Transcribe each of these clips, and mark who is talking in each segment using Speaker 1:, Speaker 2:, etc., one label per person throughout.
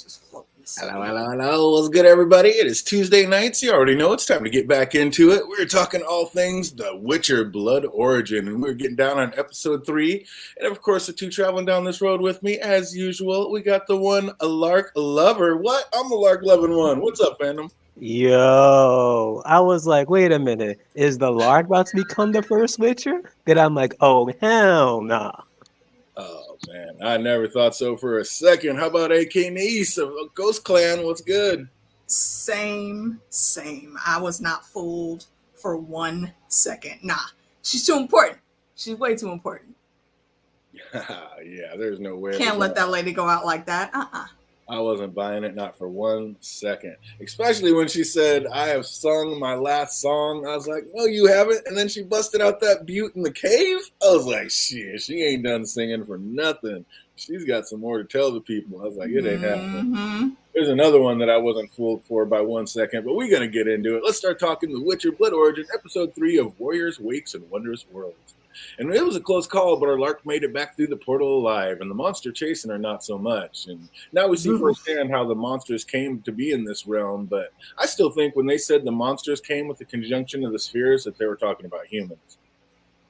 Speaker 1: just floating.
Speaker 2: Hello. What's good, everybody? It is Tuesday nights. You already know it's time to get back into it. We're talking all things The Witcher Blood Origin, and we're getting down on episode 3. And of course, the two traveling down this road with me, as usual, we got the one, a Lark Lover. What? I'm the Lark Lovin' one. What's up, fandom?
Speaker 3: Yo, I was like, wait a minute, is the Lark about to become the first Witcher? Then I'm like, oh, hell nah.
Speaker 2: Oh, man, I never thought so for a second. How about AK Niece of Ghost Clan? What's good?
Speaker 1: Same. I was not fooled for 1 second. Nah, she's too important. She's way too important.
Speaker 2: Yeah, there's no way.
Speaker 1: Can't let that lady go out like that.
Speaker 2: I wasn't buying it, not for 1 second. Especially when she said, I have sung my last song. I was like, no, you haven't. And then she busted out that butte in the cave. I was like, shit, she ain't done singing for nothing. She's got some more to tell the people. I was like, it ain't happening. There's another one that I wasn't fooled for by 1 second, but we're going to get into it. Let's start talking The Witcher Blood Origin, episode 3 of Warriors, Wakes, and Wondrous Worlds. And it was a close call, but our Lark made it back through the portal alive, and the monster chasing her not so much. And now we see firsthand how the monsters came to be in this realm, but I still think when they said the monsters came with the conjunction of the spheres that they were talking about humans.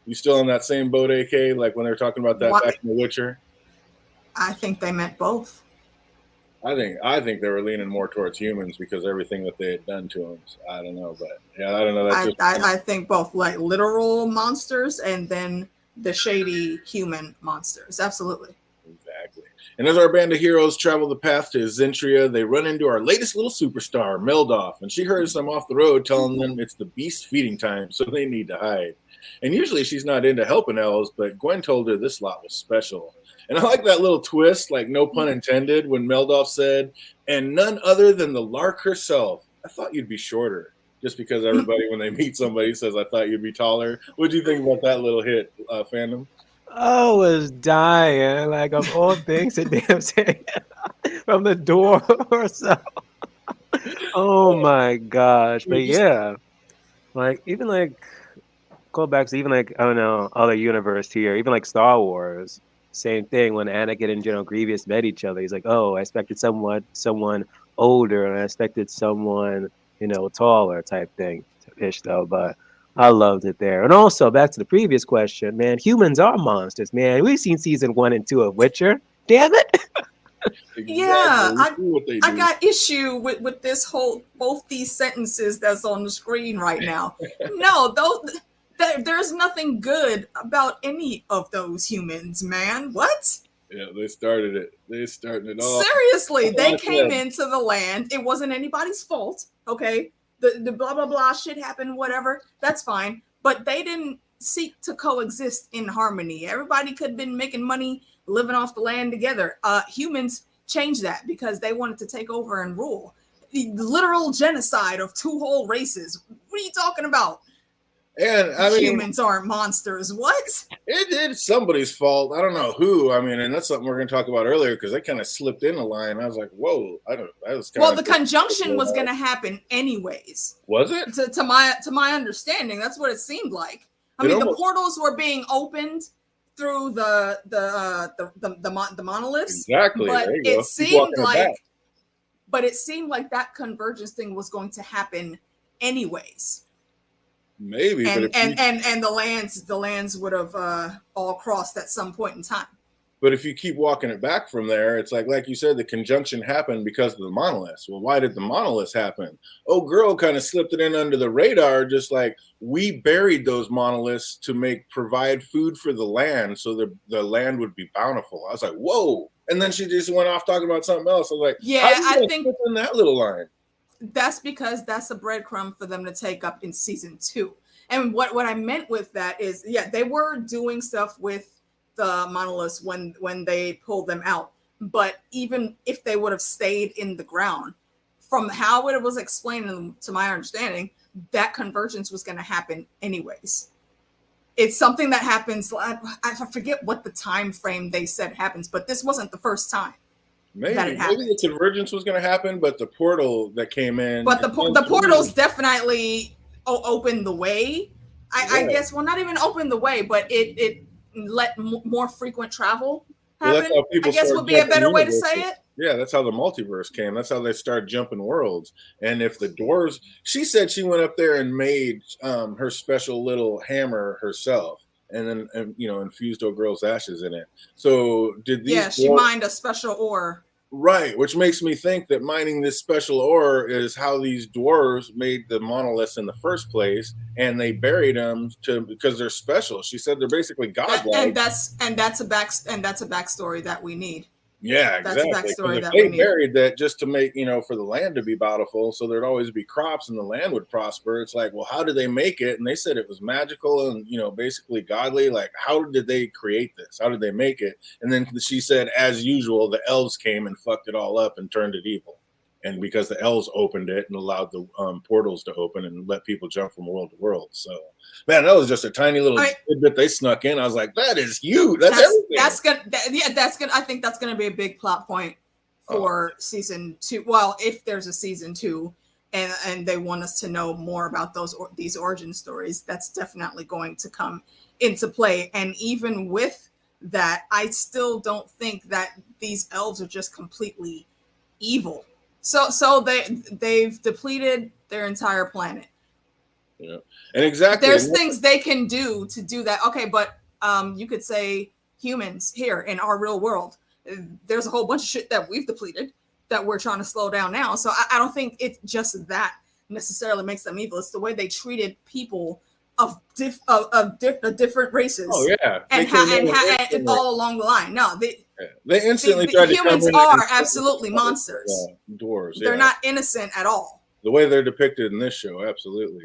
Speaker 2: You still in that same boat, AK, like when they were talking about that back in The Witcher?
Speaker 1: I think they meant both.
Speaker 2: I think they were leaning more towards humans because of everything that they had done to them. So I don't know, but yeah, I don't know.
Speaker 1: I think both, like literal monsters and then the shady human monsters. Absolutely.
Speaker 2: Exactly. And as our band of heroes travel the path to Zentria, they run into our latest little superstar, Meldoff, and she hears them off the road telling them it's the beast feeding time, so they need to hide. And usually she's not into helping elves, but Gwen told her this lot was special. And I like that little twist, like no pun intended, when Meldoff said, and none other than the Lark herself. I thought you'd be shorter. Just because everybody, when they meet somebody, says, I thought you'd be taller. What do you think about that little hit, fandom?
Speaker 3: I was dying, like of all things, a damn thing from the door or so. Oh my gosh. But yeah, like even like callbacks, even like, I don't know, other universe here, even like Star Wars. Same thing when Anakin and General Grievous met each other. He's like, oh, I expected someone older, and I expected someone, taller type thing ish though. But I loved it there. And also back to the previous question, man, humans are monsters, man. We've seen season 1 and 2 of Witcher. Damn it.
Speaker 2: Exactly.
Speaker 1: Yeah, I got issue with this whole both these sentences that's on the screen right now. No, there's nothing good about any of those humans, man. What?
Speaker 2: Yeah, they started it. They started it all.
Speaker 1: Seriously, they came into the land. It wasn't anybody's fault, okay? The blah, blah, blah shit happened, whatever. That's fine. But they didn't seek to coexist in harmony. Everybody could have been making money, living off the land together. Humans changed that because they wanted to take over and rule. The literal genocide of 2 whole races. What are you talking about?
Speaker 2: And I mean,
Speaker 1: humans aren't monsters. What?
Speaker 2: It's somebody's fault. I don't know who. I mean, and that's something we're going to talk about earlier because they kind of slipped in a line. I was like, "Whoa!"
Speaker 1: The conjunction was going to happen anyways.
Speaker 2: Was it?
Speaker 1: To my understanding, that's what it seemed like. I mean, the portals were being opened through the monoliths.
Speaker 2: Exactly.
Speaker 1: But it seemed like that convergence thing was going to happen anyways.
Speaker 2: Maybe,
Speaker 1: and the lands would have all crossed at some point in time.
Speaker 2: But if you keep walking it back from there, it's like you said, the conjunction happened because of the monoliths. Well, why did the monoliths happen? Oh, girl kind of slipped it in under the radar, just like we buried those monoliths to provide food for the land, so the land would be bountiful. I was like, whoa! And then she just went off talking about something else. I was like,
Speaker 1: yeah, I think
Speaker 2: in that little line.
Speaker 1: That's because that's a breadcrumb for them to take up in season 2. And what I meant with that is, yeah, they were doing stuff with the monoliths when they pulled them out. But even if they would have stayed in the ground, from how it was explained to my understanding, that convergence was going to happen anyways. It's something that happens. I forget what the time frame they said happens, but this wasn't the first time.
Speaker 2: Maybe the convergence was going to happen, but the portal that came in.
Speaker 1: But the portals definitely opened the way. I guess, well, not even opened the way, but it let more frequent travel happen.
Speaker 2: Well,
Speaker 1: I guess would be a better way to say it.
Speaker 2: Yeah, that's how the multiverse came. That's how they started jumping worlds. And if the dwarves, she said she went up there and made her special little hammer herself, and then infused old girl's ashes in it. So did these
Speaker 1: Yeah, she
Speaker 2: dwarves?
Speaker 1: mined a special ore.
Speaker 2: Right, which makes me think that mining this special ore is how these dwarves made the monoliths in the first place, and they buried them because they're special. She said they're basically godlike.
Speaker 1: That's a backstory that we need.
Speaker 2: Yeah,
Speaker 1: That's a
Speaker 2: exactly. Because
Speaker 1: backstory
Speaker 2: if
Speaker 1: that we
Speaker 2: they
Speaker 1: need.
Speaker 2: buried that just to make, for the land to be bountiful, so there'd always be crops and the land would prosper. It's like, well, how did they make it? And they said it was magical and, basically godly. Like, how did they create this? How did they make it? And then she said, as usual, the elves came and fucked it all up and turned it evil. And because the elves opened it and allowed the portals to open and let people jump from world to world. So, man, that was just a tiny little tidbit they snuck in. I was like, that is huge. That's everything.
Speaker 1: That's good. I think that's gonna be a big plot point for season 2. Well, if there's a season 2, and they want us to know more about these origin stories, that's definitely going to come into play. And even with that, I still don't think that these elves are just completely evil. So they've depleted their entire planet.
Speaker 2: Yeah, and exactly.
Speaker 1: There's things they can do to do that. Okay, but you could say humans here in our real world, there's a whole bunch of shit that we've depleted that we're trying to slow down now. So I don't think it's just that necessarily makes them evil. It's the way they treated people of different races.
Speaker 2: Oh yeah,
Speaker 1: and all along the line. No,
Speaker 2: they instantly tried to
Speaker 1: humans
Speaker 2: come in
Speaker 1: are absolutely monsters.
Speaker 2: Dwarves.
Speaker 1: They're not innocent at all.
Speaker 2: The way they're depicted in this show, absolutely.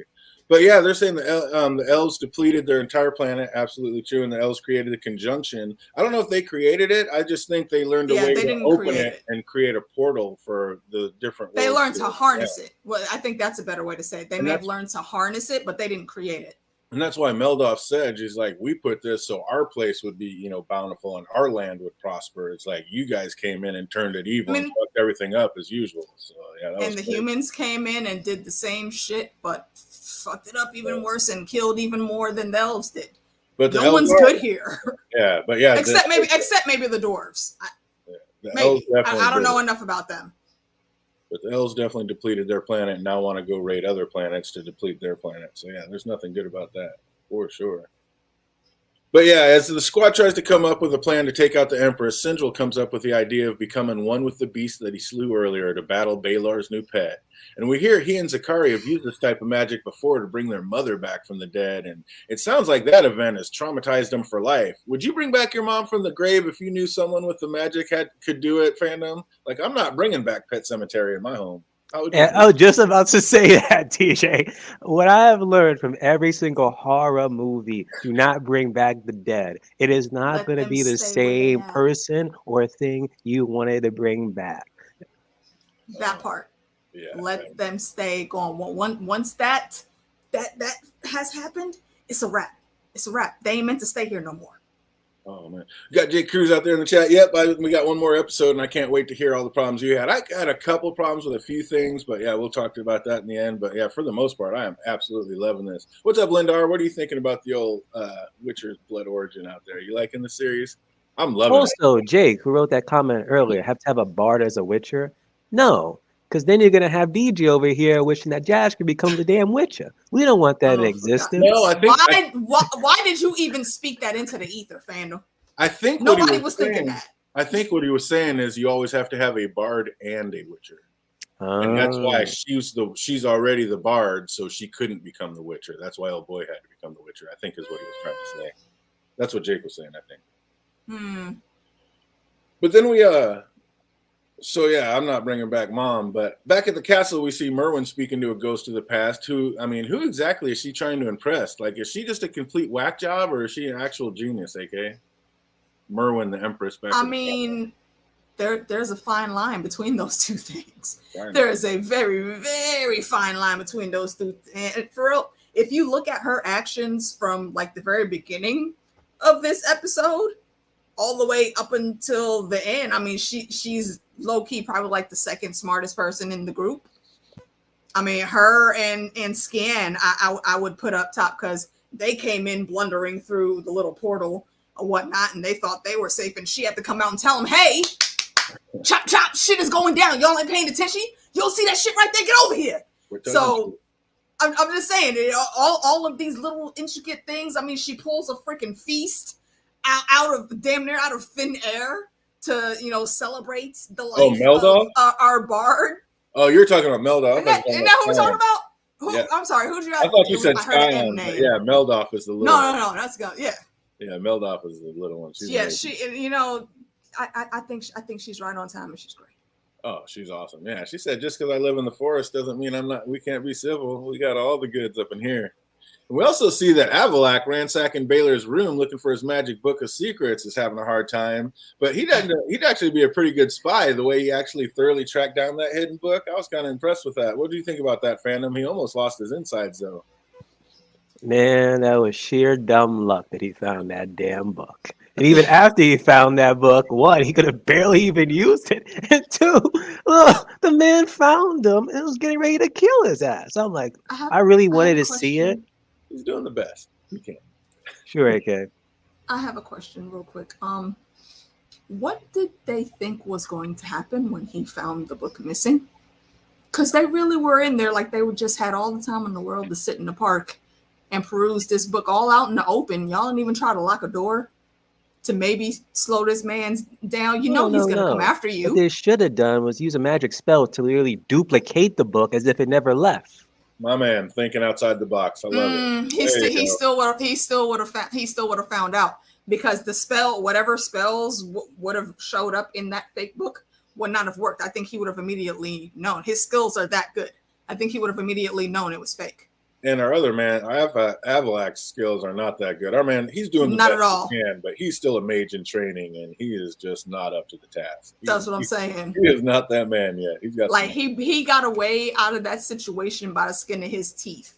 Speaker 2: But yeah, they're saying the elves depleted their entire planet. Absolutely true. And the elves created a conjunction. I don't know if they created it. I just think they learned a way to open it and create a portal for the different worlds.
Speaker 1: They learned to harness it. Well, I think that's a better way to say it. They may have learned to harness it, but they didn't create it.
Speaker 2: And that's why Meldoff said, she's like, we put this so our place would be, bountiful and our land would prosper. It's like you guys came in and turned it evil and fucked everything up as usual. So yeah,
Speaker 1: and the humans came in and did the same shit, but fucked it up even worse and killed even more than the elves did.
Speaker 2: But
Speaker 1: no one's good here.
Speaker 2: Yeah, but yeah,
Speaker 1: except maybe the dwarves. Maybe I don't know enough about them.
Speaker 2: But the elves definitely depleted their planet and now want to go raid other planets to deplete their planet. So yeah, there's nothing good about that for sure. But yeah, as the squad tries to come up with a plan to take out the Empress, Sindril comes up with the idea of becoming one with the beast that he slew earlier to battle Baelar's new pet. And we hear he and Zakari have used this type of magic before to bring their mother back from the dead. And it sounds like that event has traumatized them for life. Would you bring back your mom from the grave if you knew someone with the magic could do it, fandom? Like, I'm not bringing back Pet Cemetery in my home.
Speaker 3: I was just about to say that, TJ. What I have learned from every single horror movie, do not bring back the dead. It is not going to be the same person or thing you wanted to bring back.
Speaker 1: That part. Yeah, let them stay gone. Once that has happened, it's a wrap. It's a wrap. They ain't meant to stay here no more.
Speaker 2: Oh man, we got Jake Cruz out there in the chat. Yep, we got one more episode, and I can't wait to hear all the problems you had. I had a couple problems with a few things, but yeah, we'll talk about that in the end. But yeah, for the most part, I am absolutely loving this. What's up, Lindar? What are you thinking about the old Witcher's Blood Origin out there? You liking the series? I'm loving it.
Speaker 3: Also, Jake, who wrote that comment earlier, have to have a bard as a Witcher? No, because then you're going to have DJ over here wishing that Josh could become the damn Witcher. We don't want that in existence.
Speaker 2: No, I think
Speaker 1: why did you even speak that into the ether, fandom?
Speaker 2: I think
Speaker 1: nobody was thinking that.
Speaker 2: I think what he was saying is you always have to have a bard and a Witcher. And that's why she's already the bard, so she couldn't become the Witcher. That's why old boy had to become the Witcher, I think is what he was trying to say. That's what Jake was saying, I think. But then so yeah, I'm not bringing back mom, but back at the castle, we see Merwin speaking to a ghost of the past who exactly is she trying to impress? Like, is she just a complete whack job or is she an actual genius, AK? Merwin, the Empress.
Speaker 1: There's a fine line between those two things. There is a very, very fine line between those two. And for real, if you look at her actions from like the very beginning of this episode all the way up until the end, she's low-key probably like the second smartest person in the group. Her and Scan, I would put up top because they came in blundering through the little portal or whatnot, and they thought they were safe, and she had to come out and tell them, hey, chop, chop, shit is going down. Y'all ain't paying attention. You don't see that shit right there. Get over here. So I'm just saying, all of these little intricate things. I mean, she pulls a freaking feast out of damn near out of thin air to, you know, celebrate the life of our bard.
Speaker 2: Oh, you're talking about Meldoff.
Speaker 1: Isn't that who we're talking about? Who,
Speaker 2: yeah.
Speaker 1: I'm sorry. Who'd you?
Speaker 2: I thought you said Scion. Yeah, Meldoff is the little.
Speaker 1: No. That's good. Yeah.
Speaker 2: Yeah, Meldoff is the little one. She's amazing.
Speaker 1: She. You know, I think she's right on time and she's great.
Speaker 2: Oh, she's awesome. Yeah, she said just because I live in the forest doesn't mean I'm not. We can't be civil. We got all the goods up in here. And we also see that Avalak ransacking Baylor's room looking for his magic book of secrets is having a hard time. But he'd actually be a pretty good spy the way he actually thoroughly tracked down that hidden book. I was kind of impressed with that. What do you think about that, Phantom? He almost lost his insides though.
Speaker 3: Man, that was sheer dumb luck that he found that damn book. And even after he found that book, one, he could have barely even used it. And two, look, the man found him and was getting ready to kill his ass. I'm like, I really wanted to see it.
Speaker 2: He's doing the best he can.
Speaker 3: Sure, AK.
Speaker 1: I have a question real quick. What did they think was going to happen when he found the book missing? Because they really were in there like they would just had all the time in the world to sit in the park and peruse this book all out in the open. Y'all didn't even try to lock a door to maybe slow this man down. You know he's going to come after you.
Speaker 3: What they should have done was use a magic spell to really duplicate the book as if it never left.
Speaker 2: My man, thinking outside the box. I love it.
Speaker 1: He still would have found out, because the spell, whatever spells would have showed up in that fake book, would not have worked. I think he would have immediately known. His skills are that good. I think he would have immediately known it was fake.
Speaker 2: And our other man, Avalak's skills are not that good. Our man, he's doing the
Speaker 1: not
Speaker 2: best
Speaker 1: at all.
Speaker 2: he can, but he's still a mage in training, and he is just not up to the task.
Speaker 1: That's what I'm saying.
Speaker 2: He is not that man yet. He's got
Speaker 1: he got away out of that situation by the skin of his teeth.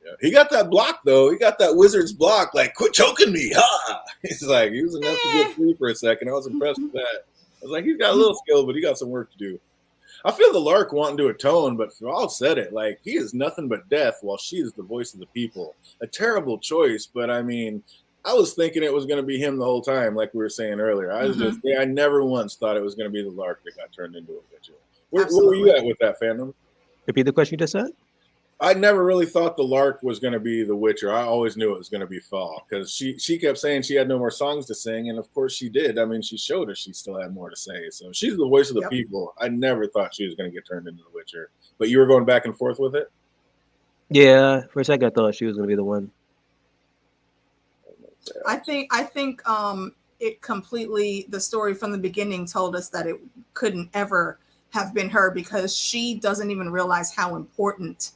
Speaker 2: Yeah. He got that block though. He got that wizard's block. Like, quit choking me, ha! He's like, he was enough to get free for a second. I was impressed with that. I was like, he's got a little skill, but he got some work to do. I feel the Lark wanting to atone, but Thrall said it. Like, he is nothing but death while she is the voice of the people. A terrible choice, but I mean, I was thinking it was going to be him the whole time, like we were saying earlier. I was I never once thought it was going to be the Lark that got turned into a Witcher. Where were you at with that, Phantom?
Speaker 3: Repeat the question you just said?
Speaker 2: I never really thought the Lark was going to be the Witcher. I always knew it was going to be Fall, because she kept saying she had no more songs to sing, and of course she did. I mean, she showed us she still had more to say. So she's the voice of the people. I never thought she was going to get turned into the Witcher. But you were going back and forth with it?
Speaker 3: Yeah, for a second I thought she was going to be the one.
Speaker 1: I think it completely, the story from the beginning told us that it couldn't ever have been her, because she doesn't even realize how important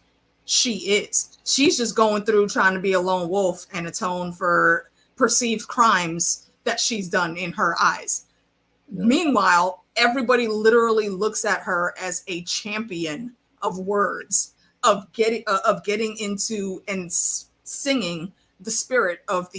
Speaker 1: she is. She's just going through trying to be a lone wolf and atone for perceived crimes that she's done in her eyes. Yeah. Meanwhile, everybody literally looks at her as a champion of words, of getting into and singing the spirit of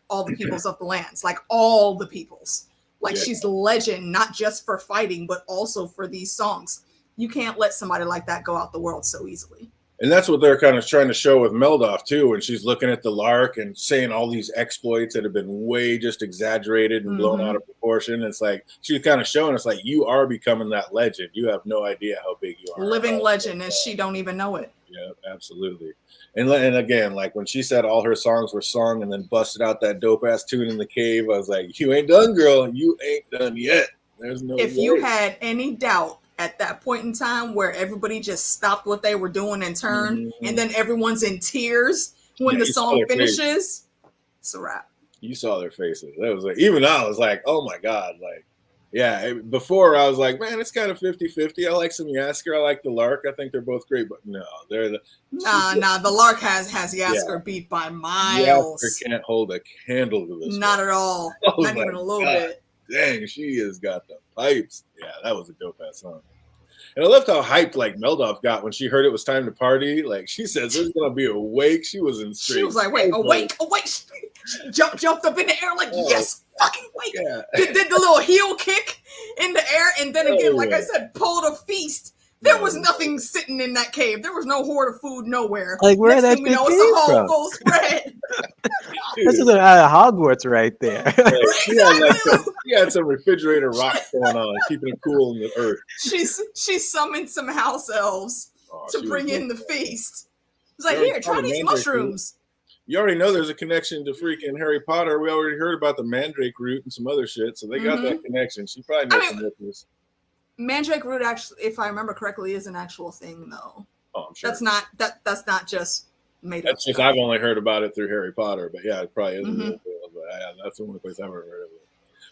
Speaker 1: all the peoples of the lands, like all the peoples. Like, she's a legend, not just for fighting, but also for these songs. You can't let somebody like that go out the world so easily.
Speaker 2: And that's what they're kind of trying to show with Meldoff too, when she's looking at the Lark and saying all these exploits that have been way just exaggerated and blown out of proportion. It's like she's kind of showing us, like, you are becoming that legend. You have no idea how big you are.
Speaker 1: Living legend, and she don't even know it.
Speaker 2: Yeah, absolutely. And again, like when she said all her songs were sung and then busted out that dope ass tune in the cave, I was like, you ain't done, girl. You ain't done yet. There's no
Speaker 1: If you had any doubt at that point in time where everybody just stopped what they were doing and turned, and then everyone's in tears when the song finishes, it's a wrap.
Speaker 2: You saw their faces. That was like, even I was like, oh my God. Like, yeah, before I was like, man, it's kind of 50-50. I like some Yasker. I like the Lark. I think they're both great, but no, they're the...
Speaker 1: Nah, the Lark has Yasker beat by miles.
Speaker 2: Yasker can't hold a candle to this.
Speaker 1: Not at all. Not even a little bit.
Speaker 2: Dang, she has got the pipes. Yeah, that was a dope ass song. And I loved how hyped like Meldoff got when she heard it was time to party. Like, she says there's gonna be a wake. She was in straight.
Speaker 1: She was like, "Wait, awake!" She jumped up in the air like, "Yes, fucking wake!" Yeah. Did the little heel kick in the air, and then again, like I said, pulled a feast There was nothing sitting in that cave. There was no hoard of food nowhere.
Speaker 3: Like, where
Speaker 1: Next
Speaker 3: that
Speaker 1: thing we
Speaker 3: shit
Speaker 1: know, it's
Speaker 3: came
Speaker 1: a whole
Speaker 3: from?
Speaker 1: full spread.
Speaker 3: This is out of Hogwarts right there.
Speaker 2: She had some refrigerator rocks going on, keeping it cool in the earth.
Speaker 1: She summoned some house elves to bring in the feast. It's like, here, try these mushrooms.
Speaker 2: You already know there's a connection to freaking Harry Potter. We already heard about the mandrake root and some other shit, so they got that connection. She probably knows some listeners.
Speaker 1: Mandrake root, actually, if I remember correctly, is an actual thing, though.
Speaker 2: Oh, I'm sure.
Speaker 1: That's not just made up.
Speaker 2: That's just I've only heard about it through Harry Potter, but yeah, it probably is a real deal. But that's the only place I've ever heard of it.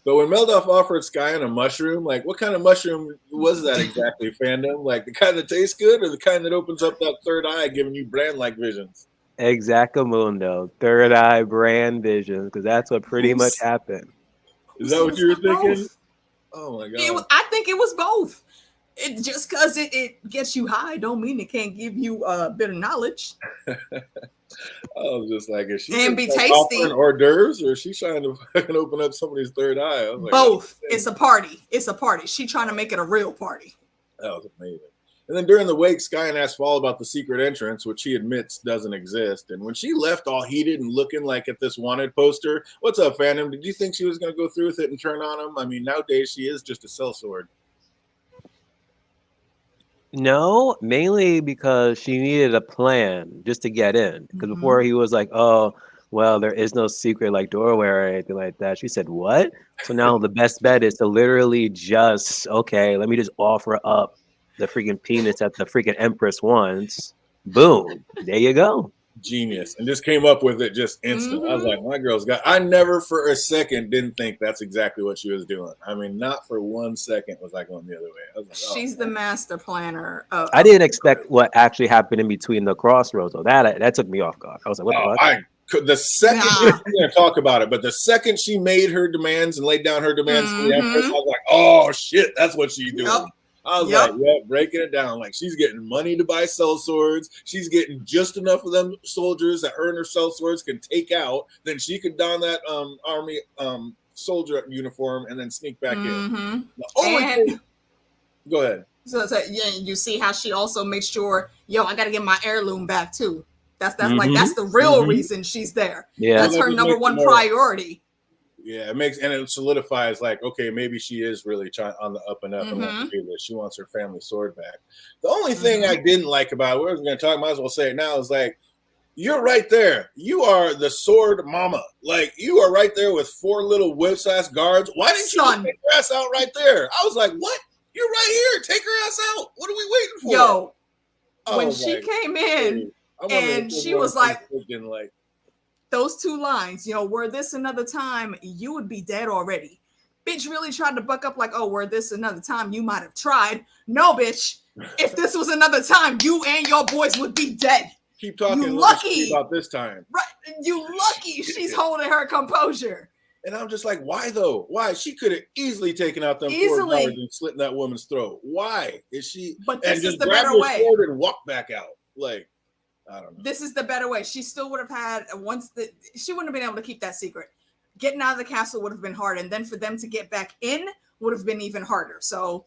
Speaker 2: But when Meldoff offered Skyen a mushroom, like what kind of mushroom was that exactly, fandom? Like the kind that tastes good, or the kind that opens up that third eye, giving you brand-like visions?
Speaker 3: Exactamundo, third eye brand vision, because that's what pretty much happened.
Speaker 2: Is that what you were thinking? Both. Oh my god!
Speaker 1: I think it was both. It just because it gets you high, don't mean it can't give you a bit of knowledge.
Speaker 2: I was just like, is she
Speaker 1: and be tasty
Speaker 2: offering hors d'oeuvres, or is she trying to fucking open up somebody's third eye? I was like,
Speaker 1: both. It's a party. It's a party. She trying to make it a real party.
Speaker 2: That was amazing. And then during the wake, Skyen asks Fall about the secret entrance, which he admits doesn't exist. And when she left all heated and looking like at this wanted poster, what's up, fandom? Did you think she was going to go through with it and turn on him? I mean, nowadays she is just a sellsword.
Speaker 3: No, mainly because she needed a plan just to get in. Because before he was like, oh, well, there is no secret like doorway or anything like that. She said, what? So now the best bet is to literally just, okay, let me just offer up the freaking penis that the freaking Empress wants. Boom. There you go.
Speaker 2: Genius. And just came up with it just instant. I was like, my girl's got, I never for a second didn't think that's exactly what she was doing. I mean, not for 1 second was I going the other way. I was like,
Speaker 1: she's the master planner.
Speaker 3: I didn't expect what actually happened in between the crossroads, though. That took me off guard. I was like, what the fuck?
Speaker 2: The second we're going to talk about it, but the second she made her demands and laid down her demands to the Empress, I was like, oh shit, that's what she's doing. Yep. I was like, breaking it down. Like, she's getting money to buy sellswords. She's getting just enough of them soldiers that her and her sellswords can take out. Then she could don that army soldier uniform and then sneak back in. Go ahead.
Speaker 1: So yeah, you see how she also makes sure, I got to get my heirloom back too. That's like that's the real reason she's there.
Speaker 3: Yeah,
Speaker 1: that's her number one priority.
Speaker 2: Yeah, it solidifies like, okay, maybe she is really on the up and up and wants to do this. She wants her family sword back. The only thing I didn't like about it, we're going to talk, might as well say it now, is like, you're right there. You are the sword mama. Like, you are right there with 4 little whip-ass guards. Why didn't you take her ass out right there? I was like, what? You're right here. Take her ass out. What are we waiting for?
Speaker 1: When she came in and she was like, those 2 lines, were this another time, you would be dead already. Bitch really tried to buck up like, oh, were this another time, you might have tried. No, bitch. If this was another time, you and your boys would be dead.
Speaker 2: Keep talking.
Speaker 1: You lucky
Speaker 2: about this time.
Speaker 1: Right. You lucky she's holding her composure.
Speaker 2: And I'm just like, why though? Why? She could have easily taken out them 4 guards and slit in that woman's throat. Why is she?
Speaker 1: But this is the better way.
Speaker 2: Sword and walk back out. Like, I don't know.
Speaker 1: This is the better way. She still would have had she wouldn't have been able to keep that secret. Getting out of the castle would have been hard, and then for them to get back in would have been even harder. So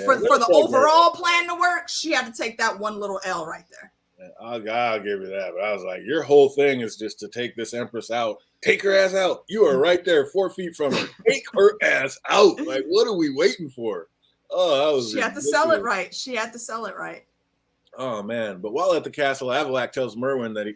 Speaker 1: for the overall plan to work, she had to take that one little L right there.
Speaker 2: I'll give you that. But I was like, your whole thing is just to take this Empress out. Take her ass out. You are right there 4 feet from her. Take her ass out. Like, what are we waiting for? Oh, that was
Speaker 1: She had to sell it right. She had to sell it right.
Speaker 2: Oh, man. But while at the castle, Avalak tells Merwin that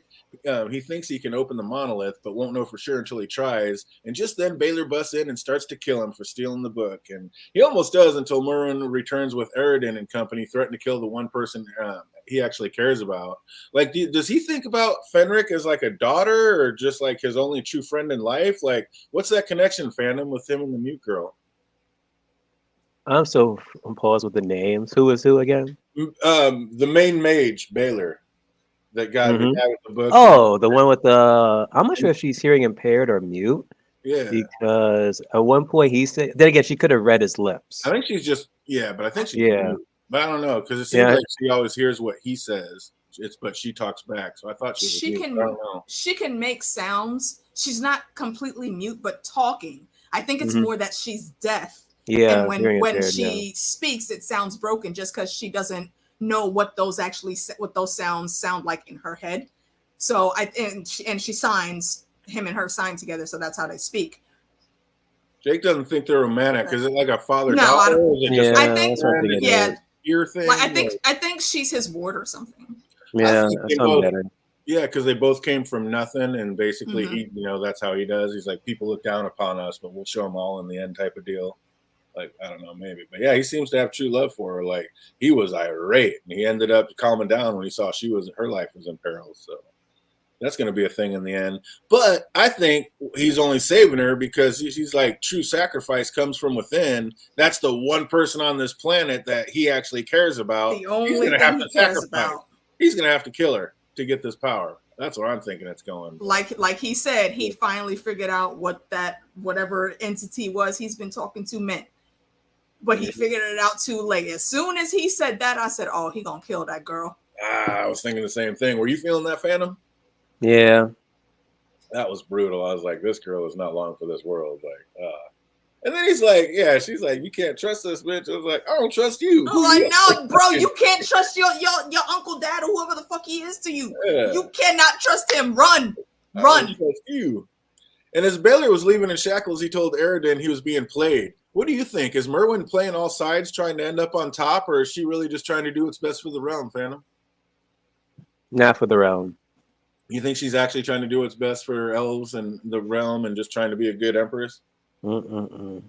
Speaker 2: he thinks he can open the monolith, but won't know for sure until he tries. And just then, Baylor busts in and starts to kill him for stealing the book. And he almost does until Merwin returns with Eridan and company, threatening to kill the one person he actually cares about. Like, does he think about Fenric as like a daughter or just like his only true friend in life? Like, what's that connection, fandom, with him and the mute girl?
Speaker 3: I'm so paused with the names. Who is who again?
Speaker 2: The main mage, Baylor, that guy with the book.
Speaker 3: Oh, the one with the. I'm not sure if she's hearing impaired or mute.
Speaker 2: Yeah.
Speaker 3: Because at one point he said. Then again, she could have read his lips.
Speaker 2: I think she's just but I think she's mute. But I don't know because it seems like she always hears what he says. But she talks back, so I thought she was
Speaker 1: she can make sounds. She's not completely mute, but talking. I think it's more that she's deaf.
Speaker 3: Yeah,
Speaker 1: and when she speaks, it sounds broken just because she doesn't know what those sounds sound like in her head. So and she signs him and her sign together, so that's how they speak.
Speaker 2: Jake doesn't think they're romantic. Is it like a father
Speaker 1: No,
Speaker 2: daughter?
Speaker 1: I don't.
Speaker 2: Or is it just
Speaker 1: I
Speaker 3: Yeah,
Speaker 1: think
Speaker 3: that's what I'm thinking.
Speaker 1: yeah,
Speaker 2: ear thing?
Speaker 1: like I think she's his ward or something.
Speaker 3: Yeah,
Speaker 2: think
Speaker 3: that's
Speaker 2: they
Speaker 3: something
Speaker 2: both-
Speaker 3: better.
Speaker 2: Yeah, because they both came from nothing, and basically,
Speaker 1: Mhm.
Speaker 2: he, that's how he does. He's like, people look down upon us, but we'll show them all in the end, type of deal. Like, I don't know, maybe, but yeah, he seems to have true love for her. Like, he was irate, and he ended up calming down when he saw her life was in peril. So that's going to be a thing in the end. But I think he's only saving her because she's like, true sacrifice comes from within. That's the one person on this planet that he actually cares about.
Speaker 1: The only thing he cares about.
Speaker 2: He's going to have to kill her to get this power. That's what I'm thinking it's going.
Speaker 1: Like he said, he finally figured out what that whatever entity was he's been talking to meant. But he figured it out too late. As soon as he said that, I said, "Oh, he gonna kill that girl."
Speaker 2: I was thinking the same thing. Were you feeling that, Phantom?
Speaker 3: Yeah.
Speaker 2: That was brutal. I was like, this girl is not long for this world. Like, and then he's like, yeah, she's like, you can't trust this bitch. I was like, I don't trust you.
Speaker 1: I'm like, no, bro, you can't trust your uncle, dad, or whoever the fuck he is to you.
Speaker 2: Yeah.
Speaker 1: You cannot trust him. Run.
Speaker 2: I don't trust you. And as Baylor was leaving in shackles, he told Eridan he was being played. What do you think? Is Merwin playing all sides, trying to end up on top, or is she really just trying to do what's best for the realm, Phantom?
Speaker 3: Not for the realm.
Speaker 2: You think she's actually trying to do what's best for elves and the realm and just trying to be a good empress?
Speaker 3: In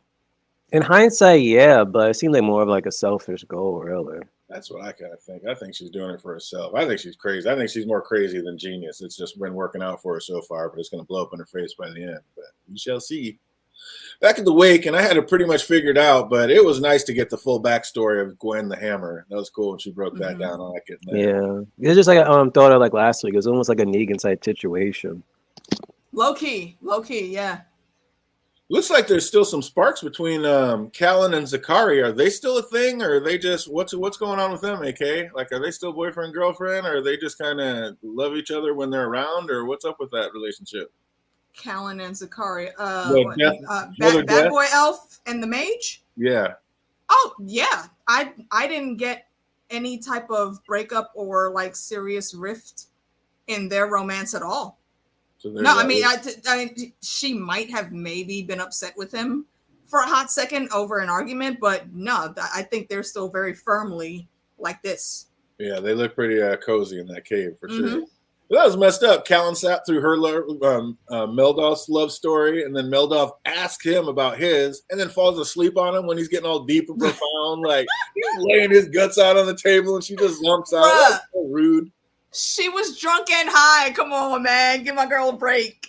Speaker 3: hindsight, yeah, but it seemed like more of like a selfish goal, really.
Speaker 2: That's what I kind of think. I think she's doing it for herself. I think she's crazy. I think she's more crazy than genius. It's just been working out for her so far, but it's going to blow up in her face by the end. But we shall see. Back at the wake, and I had it pretty much figured out, but it was nice to get the full backstory of Gwen the Hammer. That was cool when she broke that down. I like it.
Speaker 3: Yeah, it's just like I thought of like last week. It was almost like a Negan type situation.
Speaker 1: Low key, yeah.
Speaker 2: Looks like there's still some sparks between Callan and Zakari. Are they still a thing, or are they just what's going on with them? AK, like, are they still boyfriend girlfriend, or are they just kind of love each other when they're around, or what's up with that relationship?
Speaker 1: Callan and Zakari, Bad Boy Elf and the Mage.
Speaker 2: Yeah.
Speaker 1: Oh yeah, I didn't get any type of breakup or like serious rift in their romance at all. So no, I mean, she might have maybe been upset with him for a hot second over an argument, but no, I think they're still very firmly like this.
Speaker 2: Yeah, they look pretty cozy in that cave for sure. That was messed up. Callan sat through her Meldolf's love story, and then Meldolf asked him about his, and then falls asleep on him when he's getting all deep and profound. Like, he's laying his guts out on the table, and she just lumps out. That's so rude.
Speaker 1: She was drunk and high. Come on, man. Give my girl a break.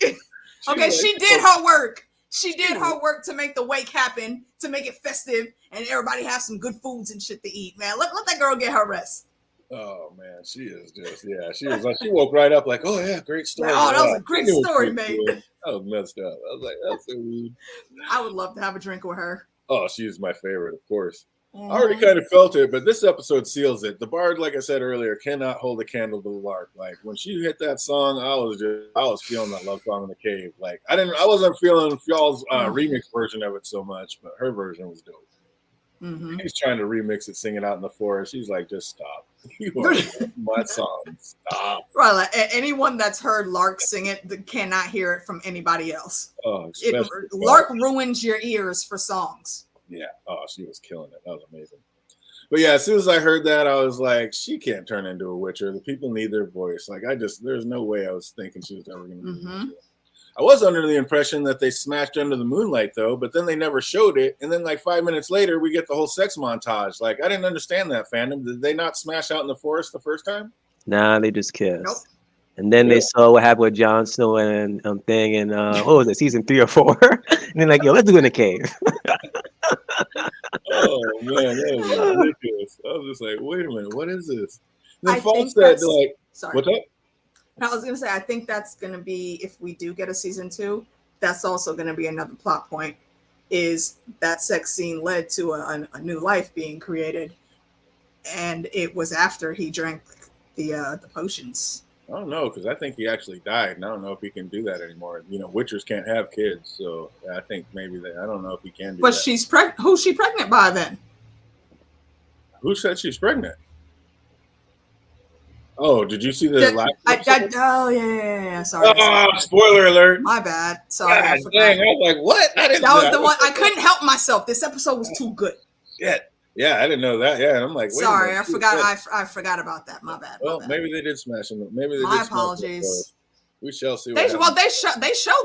Speaker 1: Okay, she did her work. She did her work to make the wake happen, to make it festive, and everybody have some good foods and shit to eat, man. Let that girl get her rest.
Speaker 2: Oh man, she is just she was like, she woke right up like, oh yeah, great story.
Speaker 1: Oh, that was a great story, mate.
Speaker 2: That was messed up. I was like, that's so rude.
Speaker 1: I would love to have a drink with her.
Speaker 2: Oh, she's my favorite, of course. I already kind of felt it, but this episode seals it. The bard, like I said earlier, cannot hold a candle to the lark. Like, when she hit that song, I was feeling that love song in the cave. Like, I wasn't feeling y'all's remix version of it so much, but her version was dope. He's trying to remix it, sing it out in the forest. She's like, just stop. You are my song. Stop.
Speaker 1: Right, like anyone that's heard Lark sing it cannot hear it from anybody else.
Speaker 2: Oh,
Speaker 1: Lark ruins your ears for songs.
Speaker 2: Yeah. Oh, she was killing it. That was amazing. But yeah, as soon as I heard that, I was like, she can't turn into a witcher. The people need their voice. Like, there's no way I was thinking she was ever going to be a witcher. I was under the impression that they smashed under the moonlight, though, but then they never showed it. And then, like, 5 minutes later, we get the whole sex montage. Like, I didn't understand that, fandom. Did they not smash out in the forest the first time?
Speaker 3: Nah, they just kissed.
Speaker 1: Nope.
Speaker 3: And then they saw what happened with Jon Snow and thing, and what was it, season 3 or 4? And then like, yo, let's do it in the cave.
Speaker 2: Oh man, that was ridiculous. I was just like, wait a minute, what is this? And then Falk said, like,
Speaker 1: sorry.
Speaker 2: What's up?
Speaker 1: I was gonna say, I think that's gonna be, if we do get a season 2, that's also gonna be another plot point. Is that sex scene led to a new life being created, and it was after he drank the potions.
Speaker 2: I don't know, because I think he actually died, and I don't know if he can do that anymore. You know, witchers can't have kids, so I think maybe I don't know if he can do that.
Speaker 1: But who's she pregnant by then?
Speaker 2: Who said she's pregnant? Oh, did you see the last episode?
Speaker 1: Oh yeah. Sorry.
Speaker 2: Spoiler alert.
Speaker 1: My bad. Sorry,
Speaker 2: God
Speaker 1: I forgot.
Speaker 2: dang, I was like, what? I didn't
Speaker 1: That
Speaker 2: know.
Speaker 1: was the one. I couldn't help myself. This episode was too good.
Speaker 2: Shit. Yeah, I didn't know that. Yeah, and I'm like, wait
Speaker 1: Sorry,
Speaker 2: a minute.
Speaker 1: I forgot. I forgot about that. My bad.
Speaker 2: Well, maybe they did smash him. Maybe they
Speaker 1: My
Speaker 2: did.
Speaker 1: apologies.
Speaker 2: We shall see.
Speaker 1: They showed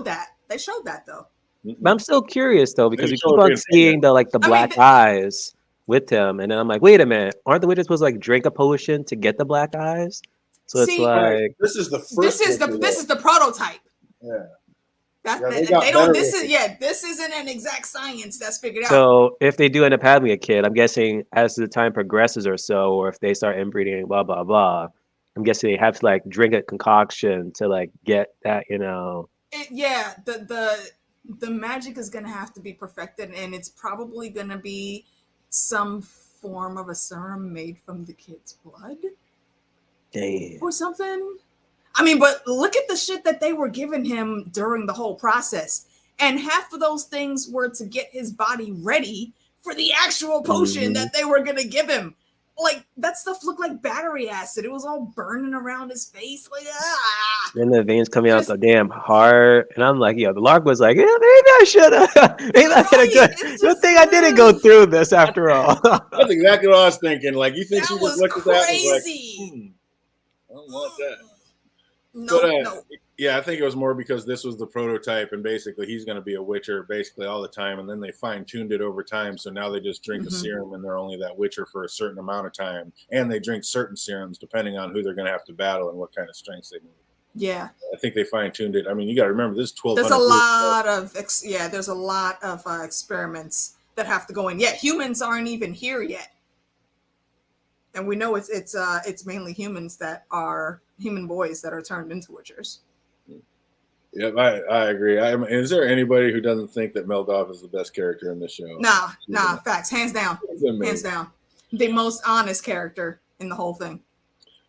Speaker 1: that. They showed that though.
Speaker 3: But I'm still curious though because we
Speaker 2: show
Speaker 3: keep
Speaker 2: it
Speaker 3: on
Speaker 2: in
Speaker 3: seeing the black eyes with him, and then I'm like, wait a minute, aren't the witches supposed to like drink a potion to get the black eyes? So it's like
Speaker 2: this is the first.
Speaker 1: This is the prototype.
Speaker 2: Yeah.
Speaker 1: This isn't an exact science that's figured out.
Speaker 3: So if they do end up having a kid, I'm guessing as the time progresses or so, or if they start inbreeding, blah blah blah, I'm guessing they have to like drink a concoction to like get that,
Speaker 1: The magic is gonna have to be perfected, and it's probably gonna be some form of a serum made from the kid's blood.
Speaker 3: Damn.
Speaker 1: Or something. I mean, but look at the shit that they were giving him during the whole process. And half of those things were to get his body ready for the actual potion that they were going to give him. Like, that stuff looked like battery acid. It was all burning around his face. Like,
Speaker 3: Then the veins coming out the damn heart. And I'm like, the Lark was like, maybe I should have. Maybe I could have. Good thing I didn't go through this after all.
Speaker 2: That's exactly what I was thinking. Like, you think she just looked at that and was like, I don't want that. No. Yeah, I think it was more because this was the prototype, and basically he's going to be a witcher basically all the time, and then they fine-tuned it over time, so now they just drink a serum, and they're only that witcher for a certain amount of time, and they drink certain serums depending on who they're going to have to battle and what kind of strengths they need.
Speaker 1: Yeah.
Speaker 2: I think they fine-tuned it. I mean, you got to remember, this is 1200.
Speaker 1: There's a lot of experiments that have to go in. Yeah, humans aren't even here yet. And we know it's mainly humans that are human boys that are turned into witchers.
Speaker 2: Yep, I agree. Is there anybody who doesn't think that Meldoff is the best character in this show?
Speaker 1: Nah, facts. Hands down. Hands down. The most honest character in the whole thing.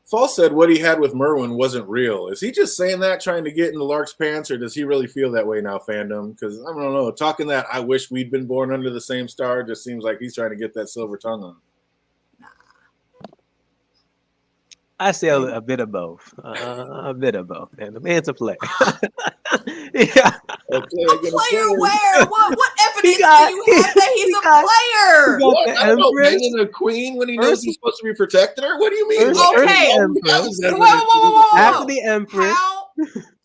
Speaker 2: Fall said what he had with Merwin wasn't real. Is he just saying that trying to get in the Lark's pants, or does he really feel that way now, fandom? Because I don't know. Talking that I wish we'd been born under the same star just seems like he's trying to get that silver tongue on.
Speaker 3: I say a bit of both. A bit of both. And the man's a player. Yeah.
Speaker 1: A player where? What evidence do you have that he's a player?
Speaker 2: What? I don't know, banging a queen when he knows he's supposed to be protecting her? What do you mean?
Speaker 1: Okay.
Speaker 3: After the Empress.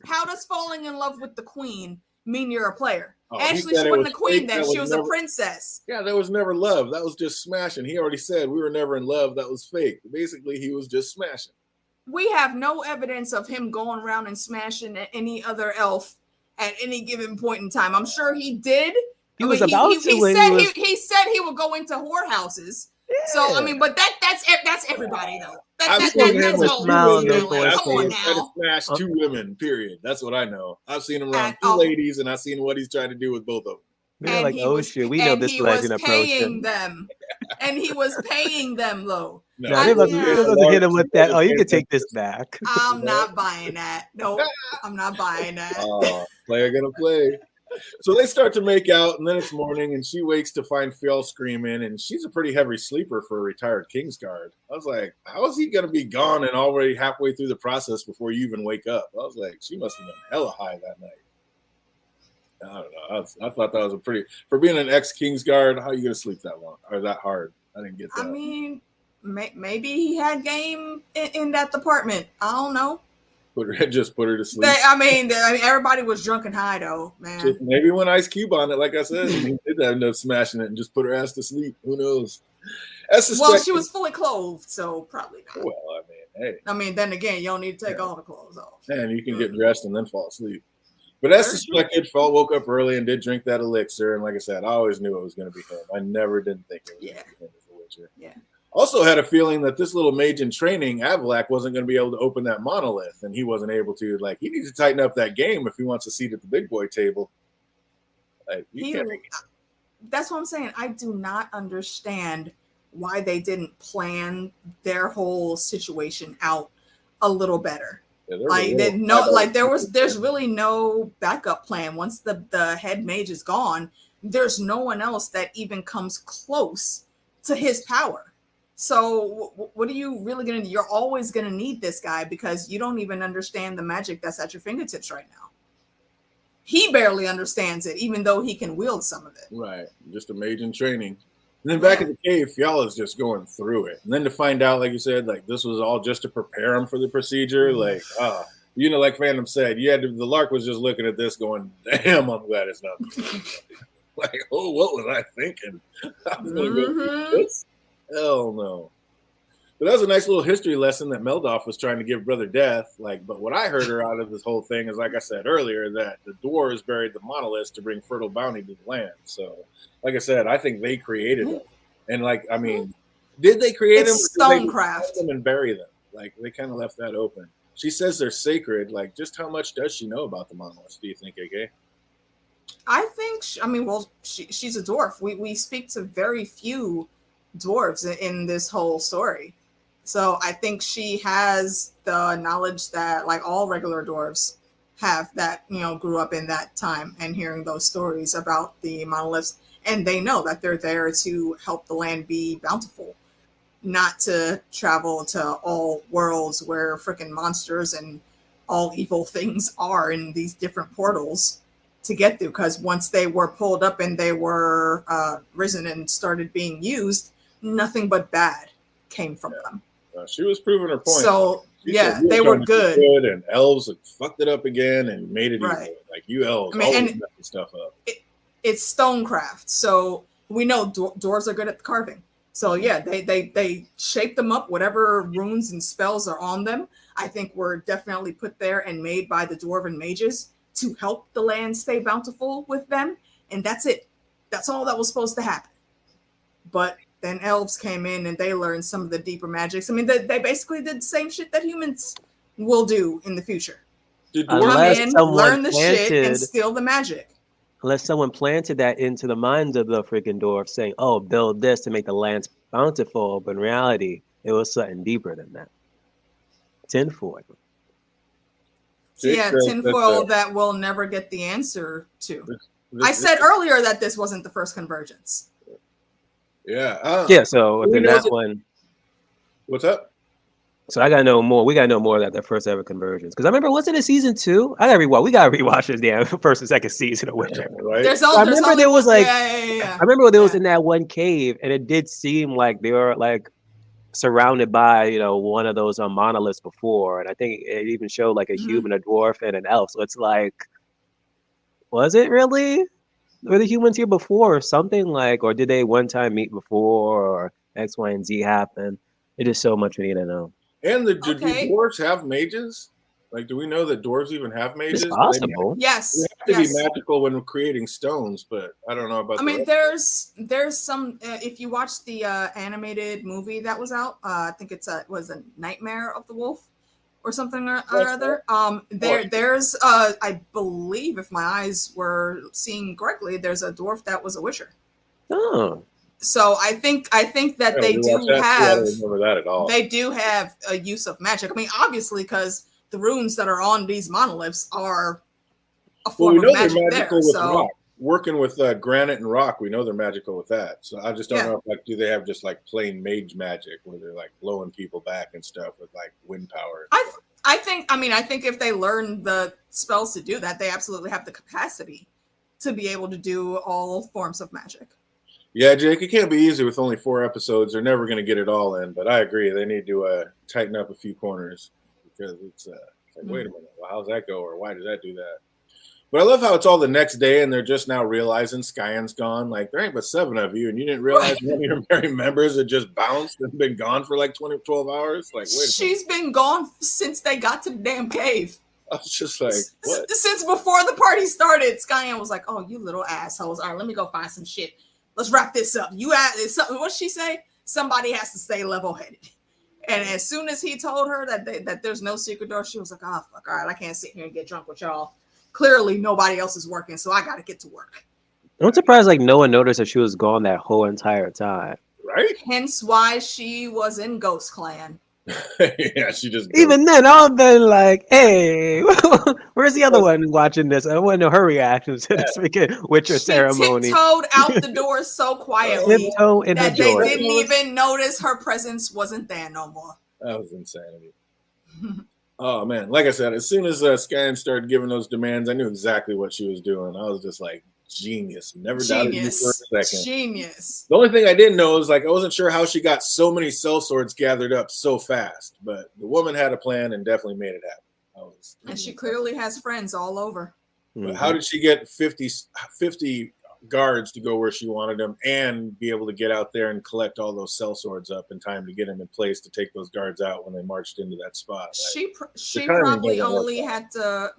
Speaker 1: How does falling in love with the queen mean you're a player?
Speaker 2: Oh,
Speaker 1: Ashley, she wasn't a queen then. She was a princess.
Speaker 2: Yeah, that was never love. That was just smashing. He already said we were never in love. That was fake. Basically, he was just smashing.
Speaker 1: We have no evidence of him going around and smashing any other elf at any given point in time. I'm sure he did.
Speaker 3: He was about to.
Speaker 1: He said he would go into whorehouses. Yeah. So I mean, but that's everybody though.
Speaker 2: I've seen him with two women. Smash two women. Period. That's what I know. I've seen him around two ladies, and I've seen what he's trying to do with both of them.
Speaker 3: They're like, oh shit, we know this legend approach.
Speaker 1: And he was paying them though.
Speaker 3: No, they must hit him with that. Oh, you can take this back.
Speaker 1: I'm not buying that. No, I'm not buying that.
Speaker 2: Oh, player gonna play. So they start to make out, and then it's morning, and she wakes to find Fjell screaming, and she's a pretty heavy sleeper for a retired Kingsguard. I was like, how is he going to be gone and already halfway through the process before you even wake up? I was like, she must have been hella high that night. I don't know. I thought that was a pretty, for being an ex-Kingsguard, how are you going to sleep that long or that hard? I didn't get that.
Speaker 1: I mean, maybe he had game in that department. I don't know.
Speaker 2: Just put her to sleep.
Speaker 1: I mean, everybody was drunk and high, though, man.
Speaker 2: Just maybe when Ice Cube on it, like I said, he did end up smashing it and just put her ass to sleep. Who knows?
Speaker 1: Well, she was fully clothed, so probably not.
Speaker 2: Well, I mean, hey.
Speaker 1: I mean, then again, you don't need to take all the clothes off.
Speaker 2: And you can get dressed and then fall asleep. But as suspected, Fall woke up early and did drink that elixir. And like I said, I always knew it was going to be him. I never didn't think it was going to be him as a Witcher.
Speaker 1: Yeah.
Speaker 2: Also had a feeling that this little mage in training, Avlak, wasn't going to be able to open that monolith, and he wasn't able to. Like, he needs to tighten up that game if he wants a seat at the big boy table. Like,
Speaker 1: that's what I'm saying. I do not understand why they didn't plan their whole situation out a little better. Yeah, there's really no backup plan. Once the head mage is gone, there's no one else that even comes close to his power. So what are you really gonna? You're always gonna need this guy because you don't even understand the magic that's at your fingertips right now. He barely understands it, even though he can wield some of it.
Speaker 2: Right. Just a mage in training. And then back
Speaker 1: Yeah.
Speaker 2: in the cave, Fiala's just going through it. And then to find out, like you said, like this was all just to prepare him for the procedure. Like, like Phantom said, the Lark was just looking at this going, damn, I'm glad it's not like, oh, what was I thinking? I was going to go through this? Hell no. But that was a nice little history lesson that Meldoff was trying to give Brother Death. Like, but what I heard her out of this whole thing is, like I said earlier, that the dwarves buried the monoliths to bring fertile bounty to the land. So, like I said, I think they created them. And like, I mean, did they create them?
Speaker 1: It's
Speaker 2: Or did they
Speaker 1: stonecraft.
Speaker 2: them and bury them? Like, they kind of left that open. She says they're sacred. Like, just how much does she know about the monoliths? Do you think, AK?
Speaker 1: I think. She's a dwarf. We speak to very few dwarves in this whole story. So I think she has the knowledge that like all regular dwarves have that, grew up in that time and hearing those stories about the monoliths. And they know that they're there to help the land be bountiful, not to travel to all worlds where freaking monsters and all evil things are in these different portals to get through. Because once they were pulled up and they were risen and started being used, nothing but bad came from them.
Speaker 2: She was proving her point.
Speaker 1: So they were good.
Speaker 2: And elves had fucked it up again and made it evil. Like you elves, always messing stuff up.
Speaker 1: It's stonecraft, so we know dwarves are good at carving. So yeah, they shape them up. Whatever runes and spells are on them, I think were definitely put there and made by the dwarven mages to help the land stay bountiful with them. And that's it. That's all that was supposed to happen. But then elves came in and they learned some of the deeper magics. I mean, they basically did the same shit that humans will do in the future. Come in, learn the shit, and steal the magic.
Speaker 3: Unless someone planted that into the minds of the freaking dwarves, saying, "Oh, build this to make the lands bountiful," but in reality, it was something deeper than that. Tinfoil.
Speaker 1: Yeah, tinfoil that we'll never get the answer to. I said earlier that this wasn't the first convergence.
Speaker 2: Yeah.
Speaker 3: So within that one.
Speaker 2: What's up?
Speaker 3: So I gotta know more. We gotta know more about that first ever convergence. Because I remember, wasn't it season 2? I gotta rewatch. We gotta rewatch this damn first and second season of Witcher.
Speaker 2: Right?
Speaker 3: I remember there was like, I remember there was in that one cave, and it did seem like they were like surrounded by one of those monoliths before, and I think it even showed like a human, a dwarf, and an elf. So it's like, was it really? Were the humans here before or something like, or did they one time meet before, or X, Y, and Z happen? It is so much we need to know.
Speaker 2: And do dwarves have mages? Like, do we know that dwarves even have mages?
Speaker 3: It's possible.
Speaker 1: Yes.
Speaker 2: They have to be magical when creating stones, but I don't know about that.
Speaker 1: I mean, there's some, if you watch the animated movie that was out, I think was a Nightmare of the Wolf or something or other. There's I believe, if my eyes were seeing correctly, there's a dwarf that was a wisher.
Speaker 3: Oh.
Speaker 1: So I think that they do have they do have a use of magic. I mean, obviously, because the runes that are on these monoliths are a form of magic there.
Speaker 2: With rock. Working with granite and rock, we know they're magical with that. So I just don't know if do they have just like plain mage magic where they're like blowing people back and stuff with like wind power.
Speaker 1: I think if they learn the spells to do that, they absolutely have the capacity to be able to do all forms of magic.
Speaker 2: Yeah, Jake, it can't be easy with only 4 episodes. They're never going to get it all in, but I agree. They need to tighten up a few corners because it's like, wait a minute, well, how's that go? Or why did that do that? But I love how it's all the next day and they're just now realizing Skyen's gone. Like, there ain't but 7 of you, and you didn't realize one of your merry members had just bounced and been gone for like 12 hours? Like, wait a
Speaker 1: She's been gone since they got to the damn cave.
Speaker 2: I was just like, what?
Speaker 1: Since before the party started, Skyen was like, oh, you little assholes. All right, let me go find some shit. Let's wrap this up. What'd she say? Somebody has to stay level-headed. And as soon as he told her that there's no secret door, she was like, oh, fuck, all right, I can't sit here and get drunk with y'all. Clearly, nobody else is working, so I got to get to work.
Speaker 3: I'm surprised like no one noticed that she was gone that whole entire time.
Speaker 2: Right?
Speaker 1: Hence why she was in Ghost Clan.
Speaker 2: Yeah, she just goes.
Speaker 3: Even then, I've been like, "Hey, where's the other one watching this? I want to know her reaction to this freaking Witcher
Speaker 1: She
Speaker 3: ceremony."
Speaker 1: tiptoed out the door so quietly
Speaker 3: Tiptoe in her
Speaker 1: that they
Speaker 3: joy.
Speaker 1: didn't even notice her presence wasn't there no more.
Speaker 2: That was insanity. Oh man, like I said, as soon as Scan started giving those demands, I knew exactly what she was doing. I was just like, genius. Never doubted you for a second.
Speaker 1: Genius.
Speaker 2: The only thing I didn't know is like I wasn't sure how she got so many cell swords gathered up so fast, but the woman had a plan and definitely made it happen.
Speaker 1: And she clearly has friends all over.
Speaker 2: But how did she get 50 guards to go where she wanted them and be able to get out there and collect all those cell swords up in time to get them in place to take those guards out when they marched into that spot?
Speaker 1: She probably only had to.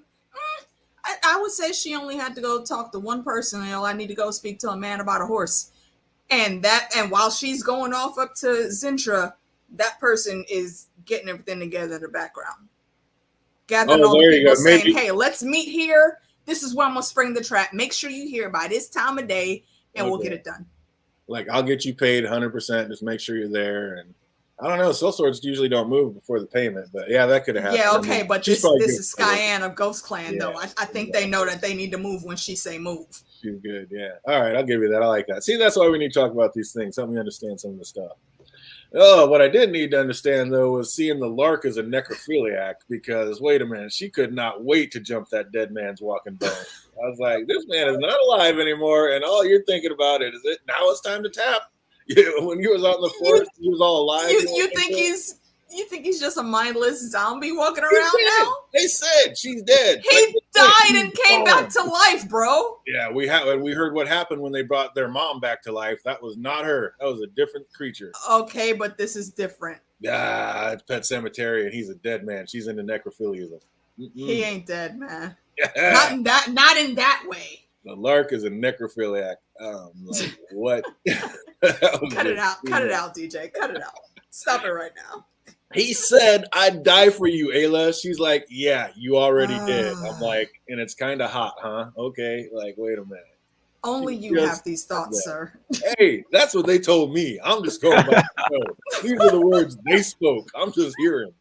Speaker 1: I would say she only had to go talk to one person. I need to go speak to a man about a horse, and while she's going off up to Zintra, that person is getting everything together in the background, gathering all the people, saying, "Hey, let's meet here. This is where I'm gonna spring the trap. Make sure you here by this time of day, and we'll get it done."
Speaker 2: Like, I'll get you paid 100%. Just make sure you're there. And I don't know. Cell swords usually don't move before the payment, but yeah, that could have happened.
Speaker 1: Yeah, okay, but this is Skyanne of Ghost Clan, though. I think they know that they need to move when she say move.
Speaker 2: She's good, yeah. All right, I'll give you that. I like that. See, that's why we need to talk about these things. Help me understand some of the stuff. Oh, what I did need to understand, though, was seeing the Lark as a necrophiliac, because, wait a minute, she could not wait to jump that dead man's walking bone. I was like, this man is not alive anymore, and all you're thinking about it is now it's time to tap. When he was out in the forest, he was all alive.
Speaker 1: You think he's just a mindless zombie walking around now?
Speaker 2: They said she's dead.
Speaker 1: He died and came back to life, bro.
Speaker 2: Yeah, we heard what happened when they brought their mom back to life. That was not her. That was a different creature.
Speaker 1: Okay, but this is different.
Speaker 2: It's Pet Cemetery, and he's a dead man. She's into necrophilia.
Speaker 1: He ain't dead, man. Not in that way.
Speaker 2: The Lark is a necrophiliac. Like, what?
Speaker 1: Cut it out, DJ. Cut it out. Stop it right now.
Speaker 2: He said, "I'd die for you, Ayla." She's like, "Yeah, you already did." I'm like, and it's kind of hot, huh? Okay, like, wait a minute.
Speaker 1: Only you have these thoughts, sir.
Speaker 2: Hey, that's what they told me. I'm just going by the These are the words they spoke. I'm just hearing.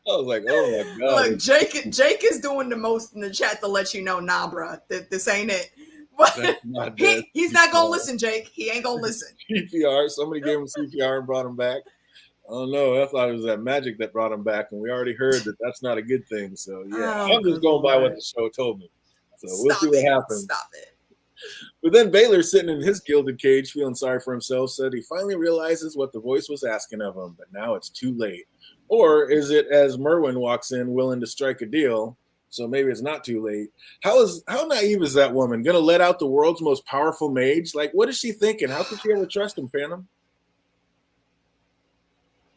Speaker 2: I was like, oh my god.
Speaker 1: Look, Jake is doing the most in the chat to let you know, nah, bro, this ain't it. But he's not gonna listen, Jake. He ain't gonna listen.
Speaker 2: CPR. Somebody gave him CPR and brought him back. I don't know. I thought it was that magic that brought him back, and we already heard that that's not a good thing. So yeah, I'm just going by what the show told me. So we'll see what happens.
Speaker 1: Stop it.
Speaker 2: But then Baylor, sitting in his gilded cage, feeling sorry for himself, said he finally realizes what the voice was asking of him, but now it's too late. Or is it as Merwin walks in, willing to strike a deal? So maybe it's not too late. How naive is that woman? Going to let out the world's most powerful mage? Like, what is she thinking? How could she ever trust him, Phantom?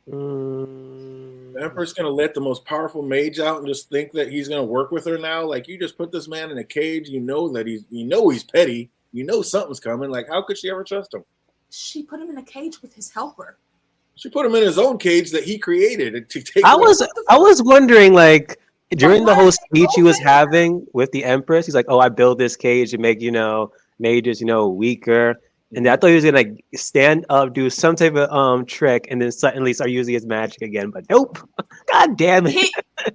Speaker 2: The Emperor's going to let the most powerful mage out and just think that he's going to work with her now? Like, you just put this man in a cage. You know that he's petty. You know something's coming. Like, how could she ever trust him?
Speaker 1: She put him in a cage with his helper.
Speaker 2: She put him in his own cage that he created to take.
Speaker 3: I was wondering, like, during the whole speech he was having with the Empress, he's like, "Oh, I built this cage to make mages weaker." And I thought he was gonna stand up, do some type of trick, and then suddenly start using his magic again. But nope. God damn it.
Speaker 1: He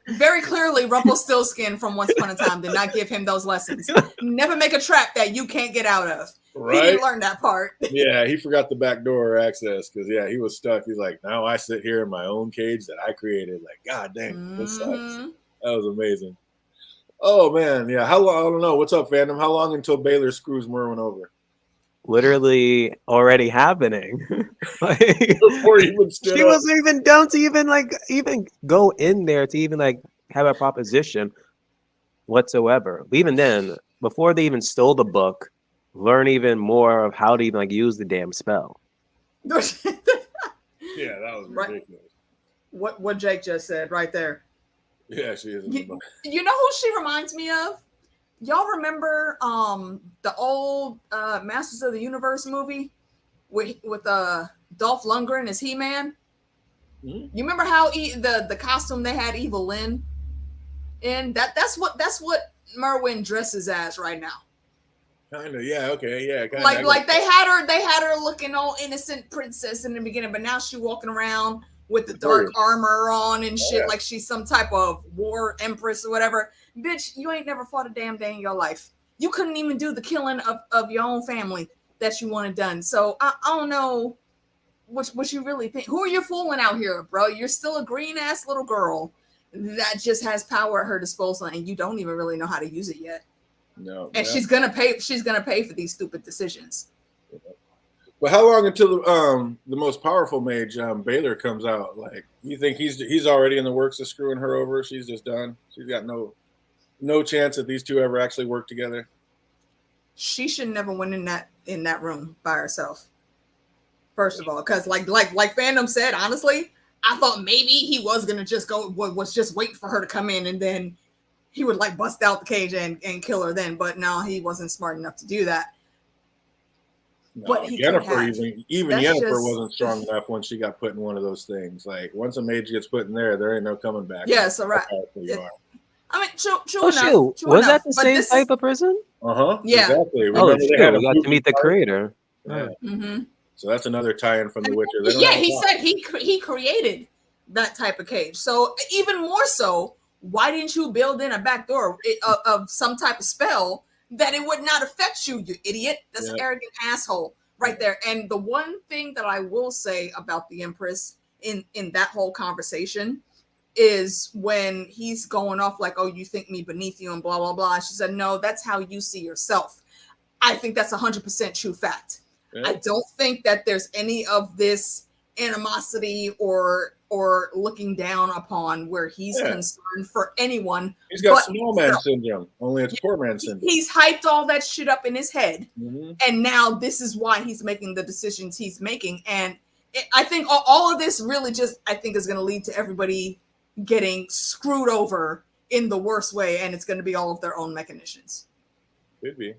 Speaker 1: very clearly Rumpelstiltskin from Once Upon a Time did not give him those lessons. Never make a trap that you can't get out of. Right? He didn't learn that part.
Speaker 2: Yeah, he forgot the back door access because he was stuck. He's like, now I sit here in my own cage that I created. Like, god dang, this sucks. That was amazing. Oh man, yeah. How long? I don't know. What's up, fandom? How long until Baylor screws Merwin over?
Speaker 3: Literally already happening.
Speaker 2: Before he even stood
Speaker 3: she
Speaker 2: up.
Speaker 3: wasn't even done to even go in there to even have a proposition whatsoever. But even then, before they even stole the book, learn even more of how to even use the damn spell.
Speaker 2: Yeah, that was ridiculous.
Speaker 1: What Jake just said right there.
Speaker 2: Yeah, she is.
Speaker 1: You know who she reminds me of? Y'all remember the old Masters of the Universe movie with Dolph Lundgren as He-Man? Mm-hmm. You remember how the costume they had Evil Lynn in? That's what Merwin dresses as right now.
Speaker 2: Kind of, yeah, okay, yeah.
Speaker 1: Kinda, like they had her looking all innocent princess in the beginning, but now she's walking around with the dark armor on and shit, like she's some type of war empress or whatever. Bitch, you ain't never fought a damn day in your life. You couldn't even do the killing of your own family that you wanted done. So I don't know what you really think. Who are you fooling out here, bro? You're still a green ass little girl that just has power at her disposal, and you don't even really know how to use it yet.
Speaker 2: No,
Speaker 1: and she's gonna pay. She's gonna pay for these stupid decisions.
Speaker 2: But how long until the most powerful mage, Baylor, comes out? Like, you think he's already in the works of screwing her over? She's just done. She's got no chance that these two ever actually work together.
Speaker 1: She should never went in that room by herself. First of all, because like fandom said, honestly, I thought maybe he was gonna just was just waiting for her to come in, and then he would like bust out the cage and kill her then. But no, he wasn't smart enough to do that.
Speaker 2: No,
Speaker 1: but he
Speaker 2: Yennefer, even Yennefer wasn't strong enough when she got put in one of those things. Like, once a mage gets put in there ain't no coming back.
Speaker 1: Yeah, so right. I mean, true enough.
Speaker 3: Shoot. Was that the same type of prison?
Speaker 1: Yeah.
Speaker 2: Exactly.
Speaker 3: Remember we got to meet the creator.
Speaker 2: Yeah. Mm-hmm. So that's another tie-in from The Witcher.
Speaker 1: He said he created that type of cage. So even more so, why didn't you build in a back door of some type of spell that it would not affect you, you idiot? That's an arrogant asshole right there. And the one thing that I will say about the Empress in that whole conversation is when he's going off like, oh, you think me beneath you and blah, blah, blah. She said, no, that's how you see yourself. I think that's 100% true fact. Yeah. I don't think that there's any of this animosity or looking down upon where he's concerned for anyone.
Speaker 2: He's got small man syndrome, only it's poor man syndrome.
Speaker 1: He's hyped all that shit up in his head. Mm-hmm. And now this is why he's making the decisions he's making. And I think all of this really just, I think, is going to lead to everybody getting screwed over in the worst way. And it's going to be all of their own machinations.
Speaker 2: Could be.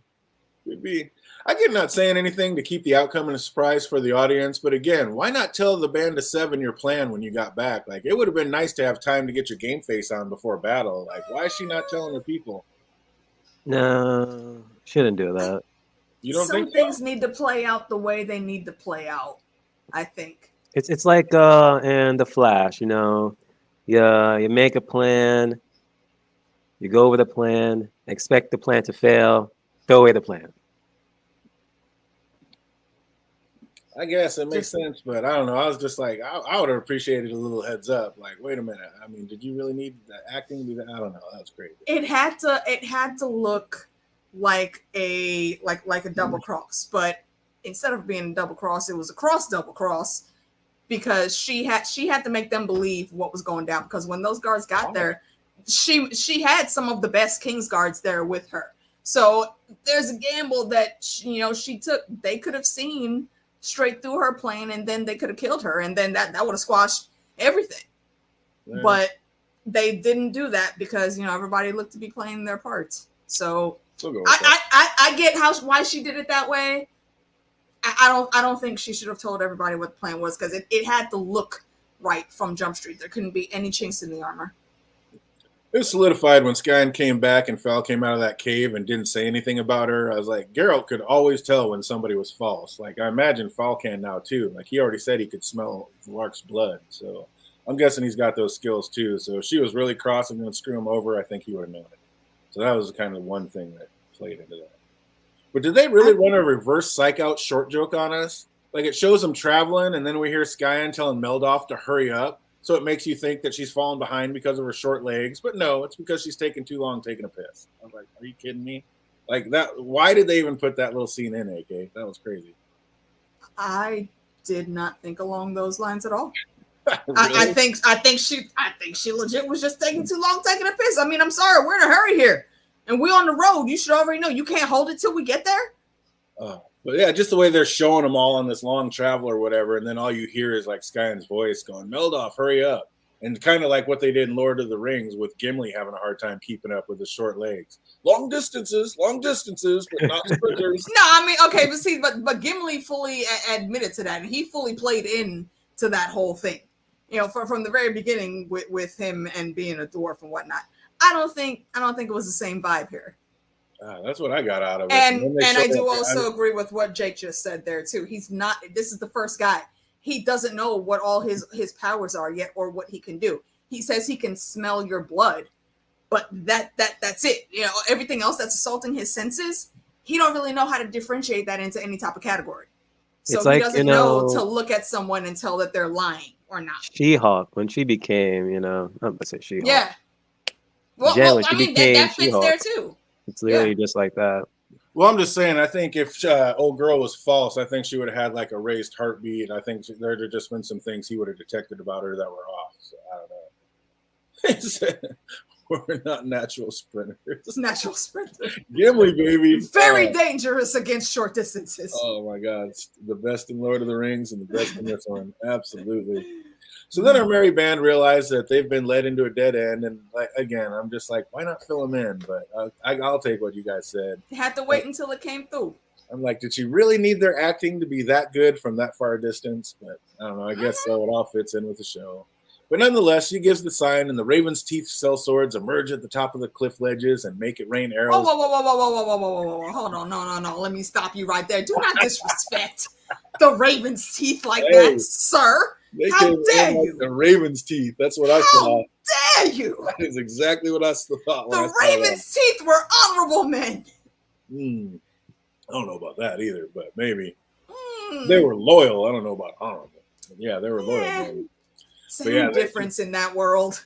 Speaker 2: I get not saying anything to keep the outcome in a surprise for the audience, but again, why not tell the band of 7 your plan when you got back? Like, it would have been nice to have time to get your game face on before battle. Like, why is she not telling her people?
Speaker 3: No, shouldn't do that.
Speaker 2: You don't think
Speaker 1: some things need to play out the way they need to play out, I think.
Speaker 3: It's like in The Flash, you know, you make a plan, you go over the plan, expect the plan to fail, throw away the plan.
Speaker 2: I guess it makes sense, but I don't know. I was just like, I would have appreciated a little heads up. Like, wait a minute. I mean, did you really need the acting to do that? I don't know. That was crazy.
Speaker 1: It had to look like a double cross, but instead of being a double cross, it was a cross double cross, because she had to make them believe what was going down. Because when those guards got there, she had some of the best King's guards there with her. So there's a gamble that she took. They could have seen straight through her plan, and then they could have killed her, and then that would have squashed everything. Yeah. But they didn't do that because everybody looked to be playing their parts. So I get why she did it that way. I don't think she should have told everybody what the plan was, because it had to look right from Jump Street. There couldn't be any chinks in the armor.
Speaker 2: It was solidified when Skyen came back and Fal came out of that cave and didn't say anything about her. I was like, Geralt could always tell when somebody was false. Like, I imagine Fal can now too. Like, he already said he could smell Lark's blood. So I'm guessing he's got those skills too. So if she was really cross and going to screw him over, I think he would have known it. So that was kind of one thing that played into that. But did they really run a reverse psych out short joke on us? Like, it shows them traveling, and then we hear Skyen telling Meldoff to hurry up. So it makes you think that she's fallen behind because of her short legs. But no, it's because she's taking too long taking a piss. I was like, are you kidding me? Like, that. Why did they even put that little scene in, AK? That was crazy.
Speaker 1: I did not think along those lines at all.
Speaker 2: Really?
Speaker 1: I think she legit was just taking too long taking a piss. I mean, I'm sorry, we're in a hurry here. And we're on the road. You should already know you can't hold it till we get there.
Speaker 2: But yeah, just the way they're showing them all on this long travel or whatever, and then all you hear is like Skyen's voice going, Meldoff, hurry up. And kind of like what they did in Lord of the Rings with Gimli having a hard time keeping up with his short legs. Long distances, but not sprinters.
Speaker 1: No, I mean, okay, but Gimli fully admitted to that, and he fully played into that whole thing. From the very beginning with him and being a dwarf and whatnot. I don't think it was the same vibe here.
Speaker 2: That's what I got out of it.
Speaker 1: And I do also agree with what Jake just said there too. He's not. This is the first guy. he doesn't know what all his powers are yet or what he can do. He says he can smell your blood, but that's it. You know, everything else that's assaulting his senses, he don't really know how to differentiate that into any type of category. So
Speaker 3: It's
Speaker 1: he
Speaker 3: like,
Speaker 1: doesn't know to look at someone and tell that they're lying or not.
Speaker 3: She-Hulk, when she became, I'm gonna say She-Hulk.
Speaker 1: Yeah.
Speaker 3: Jen, when
Speaker 1: I
Speaker 3: she
Speaker 1: mean,
Speaker 3: became
Speaker 1: that fits there
Speaker 3: She-Hulk,
Speaker 1: too.
Speaker 3: it's literally just like that.
Speaker 2: Well, I'm just saying, I think if old girl was false, I think she would have had like a raised heartbeat. I think there'd have just been some things he would have detected about her that were off. So I don't know. We're not natural sprinters.
Speaker 1: Natural sprinter.
Speaker 2: Gimli, baby.
Speaker 1: Very dangerous against short distances.
Speaker 2: Oh my God. It's the best in Lord of the Rings and the best in this one. Absolutely. So then our merry band realized that they've been led into a dead end. And like, again, I'm just like, why not fill them in? But I'll take what you guys said.
Speaker 1: You had to wait until it came through.
Speaker 2: I'm like, did she really need their acting to be that good from that far distance? But I don't know. I guess so. It all fits in with the show. But nonetheless, she gives the sign, and the raven's teeth cell swords emerge at the top of the cliff ledges and make it rain arrows.
Speaker 1: Whoa. Hold on. No. Let me stop you right there. Do not disrespect the raven's teeth like that, sir. How dare you?
Speaker 2: The raven's teeth. That's what I saw.
Speaker 1: How dare you?
Speaker 2: That is exactly what I thought.
Speaker 1: The raven's teeth were honorable men.
Speaker 2: I don't know about that either, but maybe. They were loyal. I don't know about honorable. But yeah, they were loyal. Men.
Speaker 1: Same difference in that world.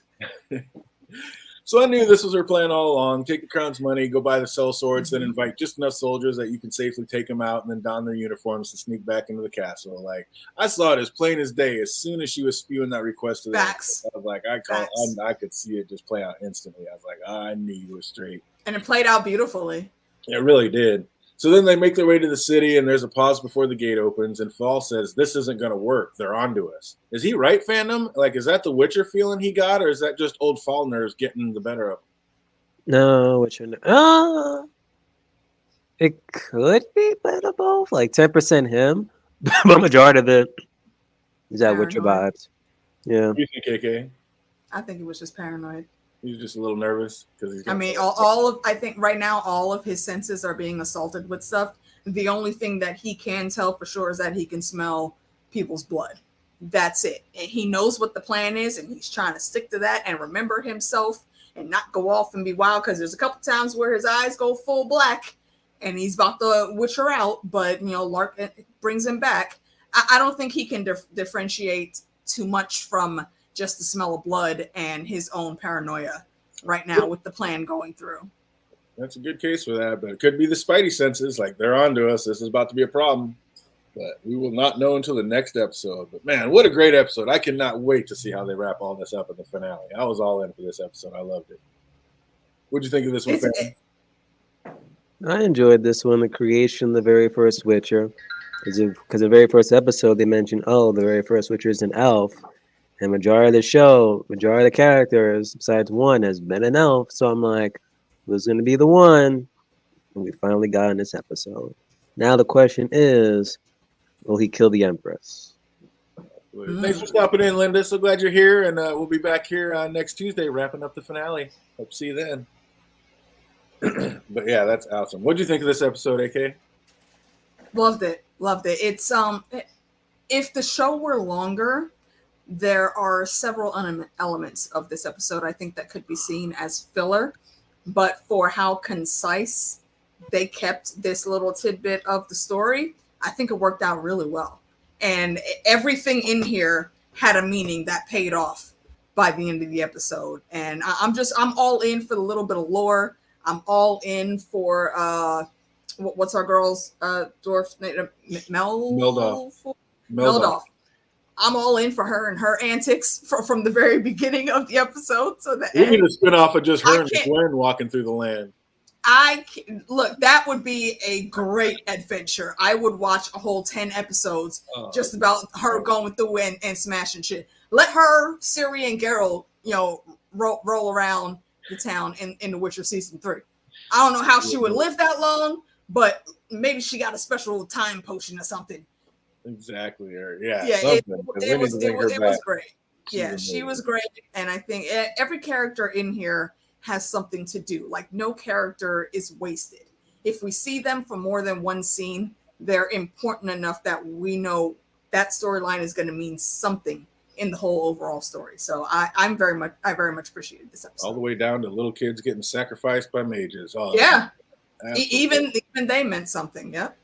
Speaker 2: So I knew this was her plan all along. Take the crown's money, go buy the cell swords, then invite just enough soldiers that you can safely take them out and then don their uniforms to sneak back into the castle. Like, I saw it as plain as day. As soon as she was spewing that request to them, I was like, I could see it just play out instantly. I was like, I knew you were straight. And
Speaker 1: it played out beautifully.
Speaker 2: It really did. So then they make their way to the city, and there's a pause before the gate opens, and Fall says, this isn't going to work. They're onto us. Is he right, fandom? Like, is that the Witcher feeling he got, or is that just old Fall nerves getting the better of him?
Speaker 3: No, Witcher. It could be a bit of both. Like 10% him, but majority of it is that Witcher vibes. Yeah.
Speaker 2: What do you think, AK?
Speaker 1: I think he was just paranoid.
Speaker 2: He's just a little nervous because he's.
Speaker 1: I mean, I think right now all of his senses are being assaulted with stuff. The only thing that he can tell for sure is that he can smell people's blood. That's it. And he knows what the plan is, and he's trying to stick to that and remember himself and not go off and be wild. Because there's a couple times where his eyes go full black, and he's about to witch her out. But Lark brings him back. I don't think he can differentiate too much from just the smell of blood and his own paranoia right now with the plan going through.
Speaker 2: That's a good case for that, but it could be the Spidey senses. Like, they're onto us. This is about to be a problem. But we will not know until the next episode. But man, what a great episode. I cannot wait to see how they wrap all this up in the finale. I was all in for this episode. I loved it. What'd you think of this one, family?
Speaker 3: I enjoyed this one, the creation of the very first Witcher. Because the very first episode, they mentioned, the very first Witcher is an elf. And majority of the show, majority of the characters, besides one, has been an elf. So I'm like, who's going to be the one? And we finally got in this episode. Now the question is, will he kill the Empress?
Speaker 2: Thanks for stopping in, Linda. So glad you're here. And we'll be back here next Tuesday, wrapping up the finale. Hope to see you then. But yeah, that's awesome. What did you think of this episode, AK?
Speaker 1: Loved it. It's if the show were longer, there are several elements of this episode I think that could be seen as filler, but for how concise they kept this little tidbit of the story, I think it worked out really well. And everything in here had a meaning that paid off by the end of the episode. And I'm all in for the little bit of lore. I'm all in for what's our girl's dwarf name? Meldoff. I'm all in for her and her antics from the very beginning of the episode. So that
Speaker 2: we need a spin-off of just her and Gwen walking through the land.
Speaker 1: Look, that would be a great adventure. I would watch a whole 10 episodes just about her going through and smashing shit. Let her, Ciri, and Geralt, roll around the town in The Witcher season 3. I don't know how she would live that long, but maybe she got a special time potion or something.
Speaker 2: Exactly.
Speaker 1: It was great. She was great. And I think every character in here has something to do. Like, no character is wasted. If we see them for more than one scene, they're important enough that we know that storyline is going to mean something in the whole overall story. So I very much appreciated this episode.
Speaker 2: All the way down to little kids getting sacrificed by mages. Oh,
Speaker 1: yeah.
Speaker 2: absolutely.
Speaker 1: Even they meant something. Yep.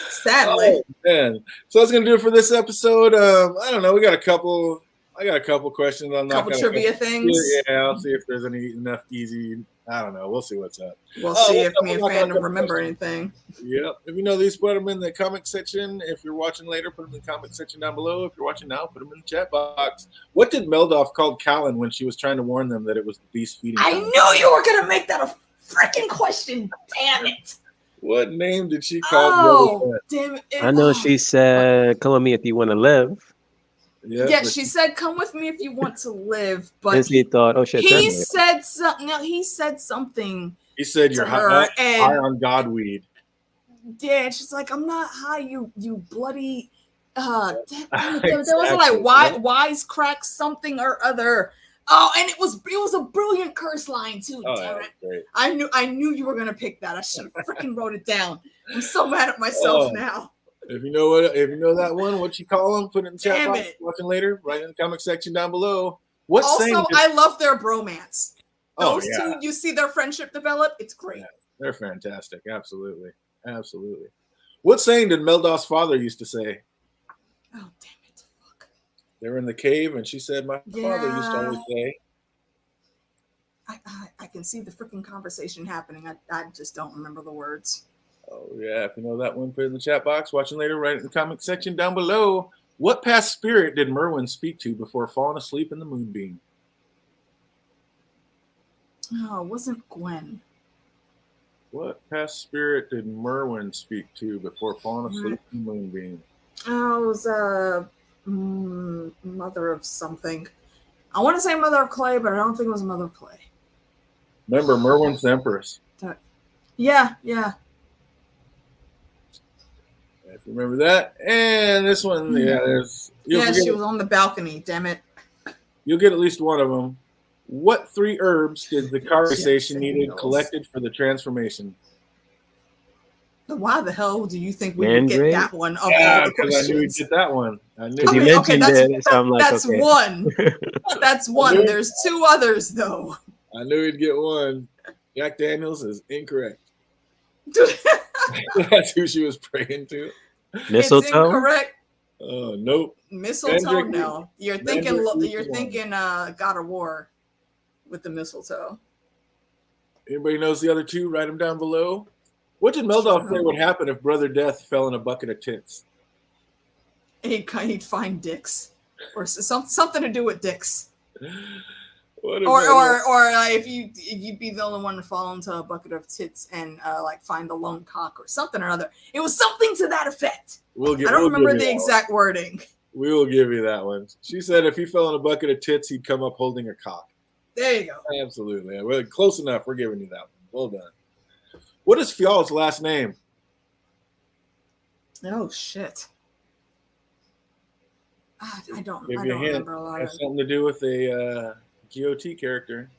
Speaker 1: Sadly.
Speaker 2: Oh, man. So that's gonna do it for this episode. I don't know. I got a couple questions. I'm not
Speaker 1: couple trivia things.
Speaker 2: Yeah, I'll see if there's enough easy. I don't know. We'll see what's up.
Speaker 1: We'll see if me and Fandom remember anything.
Speaker 2: Yep. If you know these, put them in the comment section. If you're watching later, put them in the comment section down below. If you're watching now, put them in the chat box. What did Meldoff call Callan when she was trying to warn them that it was the beast feeding?
Speaker 1: I knew you were gonna make that a freaking question. Damn it.
Speaker 2: What name did she call?
Speaker 1: Oh, damn it.
Speaker 3: I know she said, "Come with me if you want to live."
Speaker 1: Yeah, she said, "Come with me if you want to live." But
Speaker 3: and she thought, "Oh shit!"
Speaker 1: He said something. No, he said something.
Speaker 2: He said, "You're high on Godweed."
Speaker 1: Yeah, and she's like, "I'm not high, you bloody." There
Speaker 2: Exactly.
Speaker 1: was like wisecrack something or other. Oh, and it was a brilliant curse line too.
Speaker 2: Oh,
Speaker 1: damn it!
Speaker 2: Great.
Speaker 1: I knew you were gonna pick that. I should have freaking wrote it down. I'm so mad at myself now.
Speaker 2: If you know that one, what you call them, put it in the chat box. Watching later, write in the comment section down below.
Speaker 1: I love their bromance. Those
Speaker 2: yeah.
Speaker 1: two, you see their friendship develop. It's great.
Speaker 2: Yeah, they're fantastic. Absolutely. What saying did Meldoff's father used to say?
Speaker 1: Oh, damn it. Fuck.
Speaker 2: They were in the cave, and she said, my father used to always say.
Speaker 1: I can see the freaking conversation happening. I just don't remember the words.
Speaker 2: Oh, yeah. If you know that one, put it in the chat box. Watching later, write it in the comment section down below. What past spirit did Merwin speak to before falling asleep in the moonbeam?
Speaker 1: Oh, it wasn't Gwen.
Speaker 2: What past spirit did Merwin speak to before falling asleep in the moonbeam?
Speaker 1: Oh, it was mother of something. I want to say mother of clay, but I don't think it was mother of clay.
Speaker 2: Remember, Merwin's the Empress.
Speaker 1: Yeah.
Speaker 2: If you remember that. And this one,
Speaker 1: she was on the balcony, damn it.
Speaker 2: You'll get at least one of them. What 3 herbs did the conversation needed collected for the transformation?
Speaker 1: Why the hell do you think we would get that one of all the questions?
Speaker 2: I knew we'd get that one. I knew.
Speaker 3: You mentioned it, so I'm like,
Speaker 1: that's
Speaker 3: okay.
Speaker 1: one. That's one. There's 2 others, though.
Speaker 2: I knew he'd get one. Jack Daniels is incorrect. That's who she was praying to.
Speaker 3: Mistletoe?
Speaker 1: It's incorrect.
Speaker 2: Oh, nope.
Speaker 1: Mistletoe, no. You're thinking God of War with the mistletoe.
Speaker 2: Anybody knows the other 2? Write them down below. What did Meldoff say would happen if Brother Death fell in a bucket of tits?
Speaker 1: He'd find dicks. Or something to do with dicks. Or if you'd be the only one to fall into a bucket of tits and find a lone cock or something or other. It was something to that effect. I don't remember the exact wording.
Speaker 2: We will give you that one. She said if he fell in a bucket of tits, he'd come up holding a cock.
Speaker 1: There you go.
Speaker 2: Absolutely. Well, close enough. We're giving you that one. Well done. What is Fjal's last name?
Speaker 1: Oh shit. I don't remember a lot of it.
Speaker 2: It has something to do with a GOT character.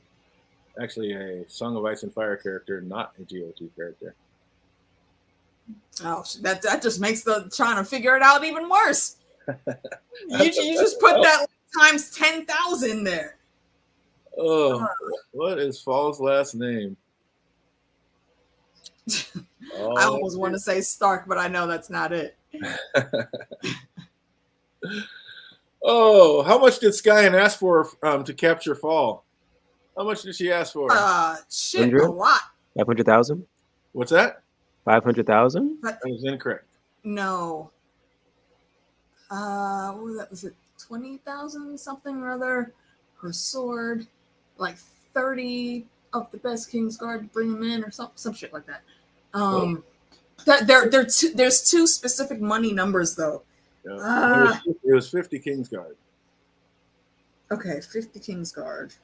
Speaker 2: Actually, a Song of Ice and Fire character, not a GOT character.
Speaker 1: Oh, that just makes the trying to figure it out even worse. you just put that times 10,000 there.
Speaker 2: Oh, what is Fjal's last name?
Speaker 1: I almost want to say Stark, but I know that's not it.
Speaker 2: Oh, how much did Skyen ask for to capture Fall? How much did she ask for?
Speaker 1: Shit, a lot.
Speaker 3: 500,000.
Speaker 2: What's that?
Speaker 3: 500,000.
Speaker 2: That was incorrect.
Speaker 1: No. What was it? 20,000 something or other. Her sword, like 30 of the best Kingsguard, bring them in or some shit like that. There's 2 specific money numbers though.
Speaker 2: Yeah. It was 50 Kingsguard.
Speaker 1: Okay, 50 Kingsguard.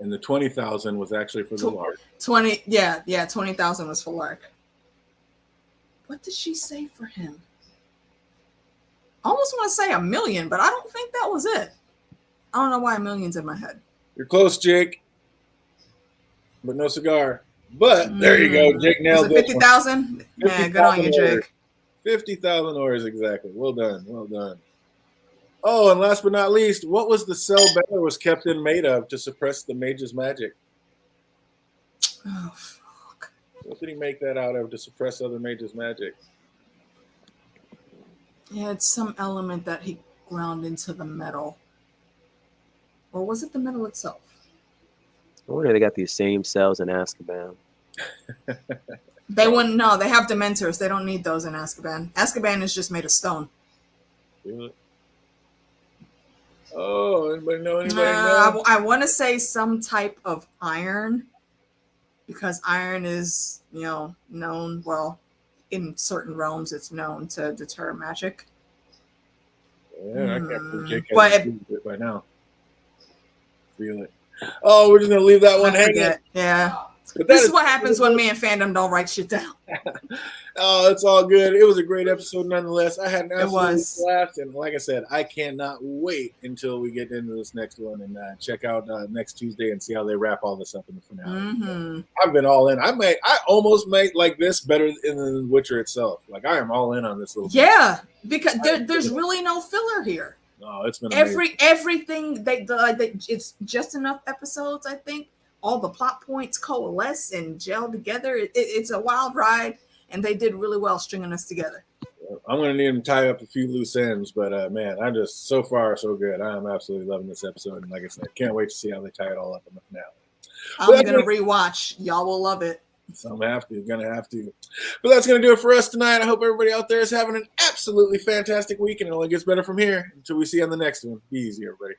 Speaker 2: And the 20,000 was actually for the Lark.
Speaker 1: 20,000 was for Lark. What did she say for him? I almost want to say $1 million, but I don't think that was it. I don't know why $1 million's in my head.
Speaker 2: You're close, Jake. But no cigar. But there you go. Jake nailed it.
Speaker 1: 50,000? Yeah, good on you, Jake.
Speaker 2: 50,000 ores exactly. Well done. Well done. Oh, and last but not least, what was the cell Banner was kept in made of to suppress the mage's magic?
Speaker 1: Oh, fuck.
Speaker 2: What did he make that out of to suppress other mages' magic?
Speaker 1: Yeah, it's some element that he ground into the metal. Or was it the metal itself?
Speaker 3: I wonder if they got these same cells in Azkaban.
Speaker 1: They wouldn't know. They have Dementors. They don't need those in Azkaban. Azkaban is just made of stone.
Speaker 2: Really? Oh, anybody know? Anybody know?
Speaker 1: I want to say some type of iron, because iron is, known, well, in certain realms, it's known to deter magic.
Speaker 2: Yeah, I can't believe Jake
Speaker 1: But
Speaker 2: hasn't used it by now. Feel it. Oh, we're just gonna leave that one
Speaker 1: I
Speaker 2: hanging.
Speaker 1: forget. Yeah.
Speaker 2: But
Speaker 1: This is what happens when me and fandom don't write shit down.
Speaker 2: Oh, it's all good. It was a great episode nonetheless. I had an absolute
Speaker 1: was.
Speaker 2: blast, and like I said, I cannot wait until we get into this next one and check out next Tuesday and see how they wrap all this up in the finale.
Speaker 1: Mm-hmm.
Speaker 2: I've been all in. I almost make like this better than The Witcher itself. Like I am all in on this little.
Speaker 1: Yeah, because there's really no filler here.
Speaker 2: No, it's been amazing.
Speaker 1: Everything they it's just enough episodes, I think. All the plot points coalesce and gel together. It's a wild ride, and they did really well stringing us together.
Speaker 2: I'm going to need them to tie up a few loose ends, but man, I'm just so far so good. I'm absolutely loving this episode, and like I said, can't wait to see how they tie it all up in the finale.
Speaker 1: I'm going to rewatch. Y'all will love it.
Speaker 2: So I'm gonna have to. But that's gonna do it for us tonight. I hope everybody out there is having an absolutely fantastic week, and it only gets better from here. Until we see you on the next one. Be easy, everybody.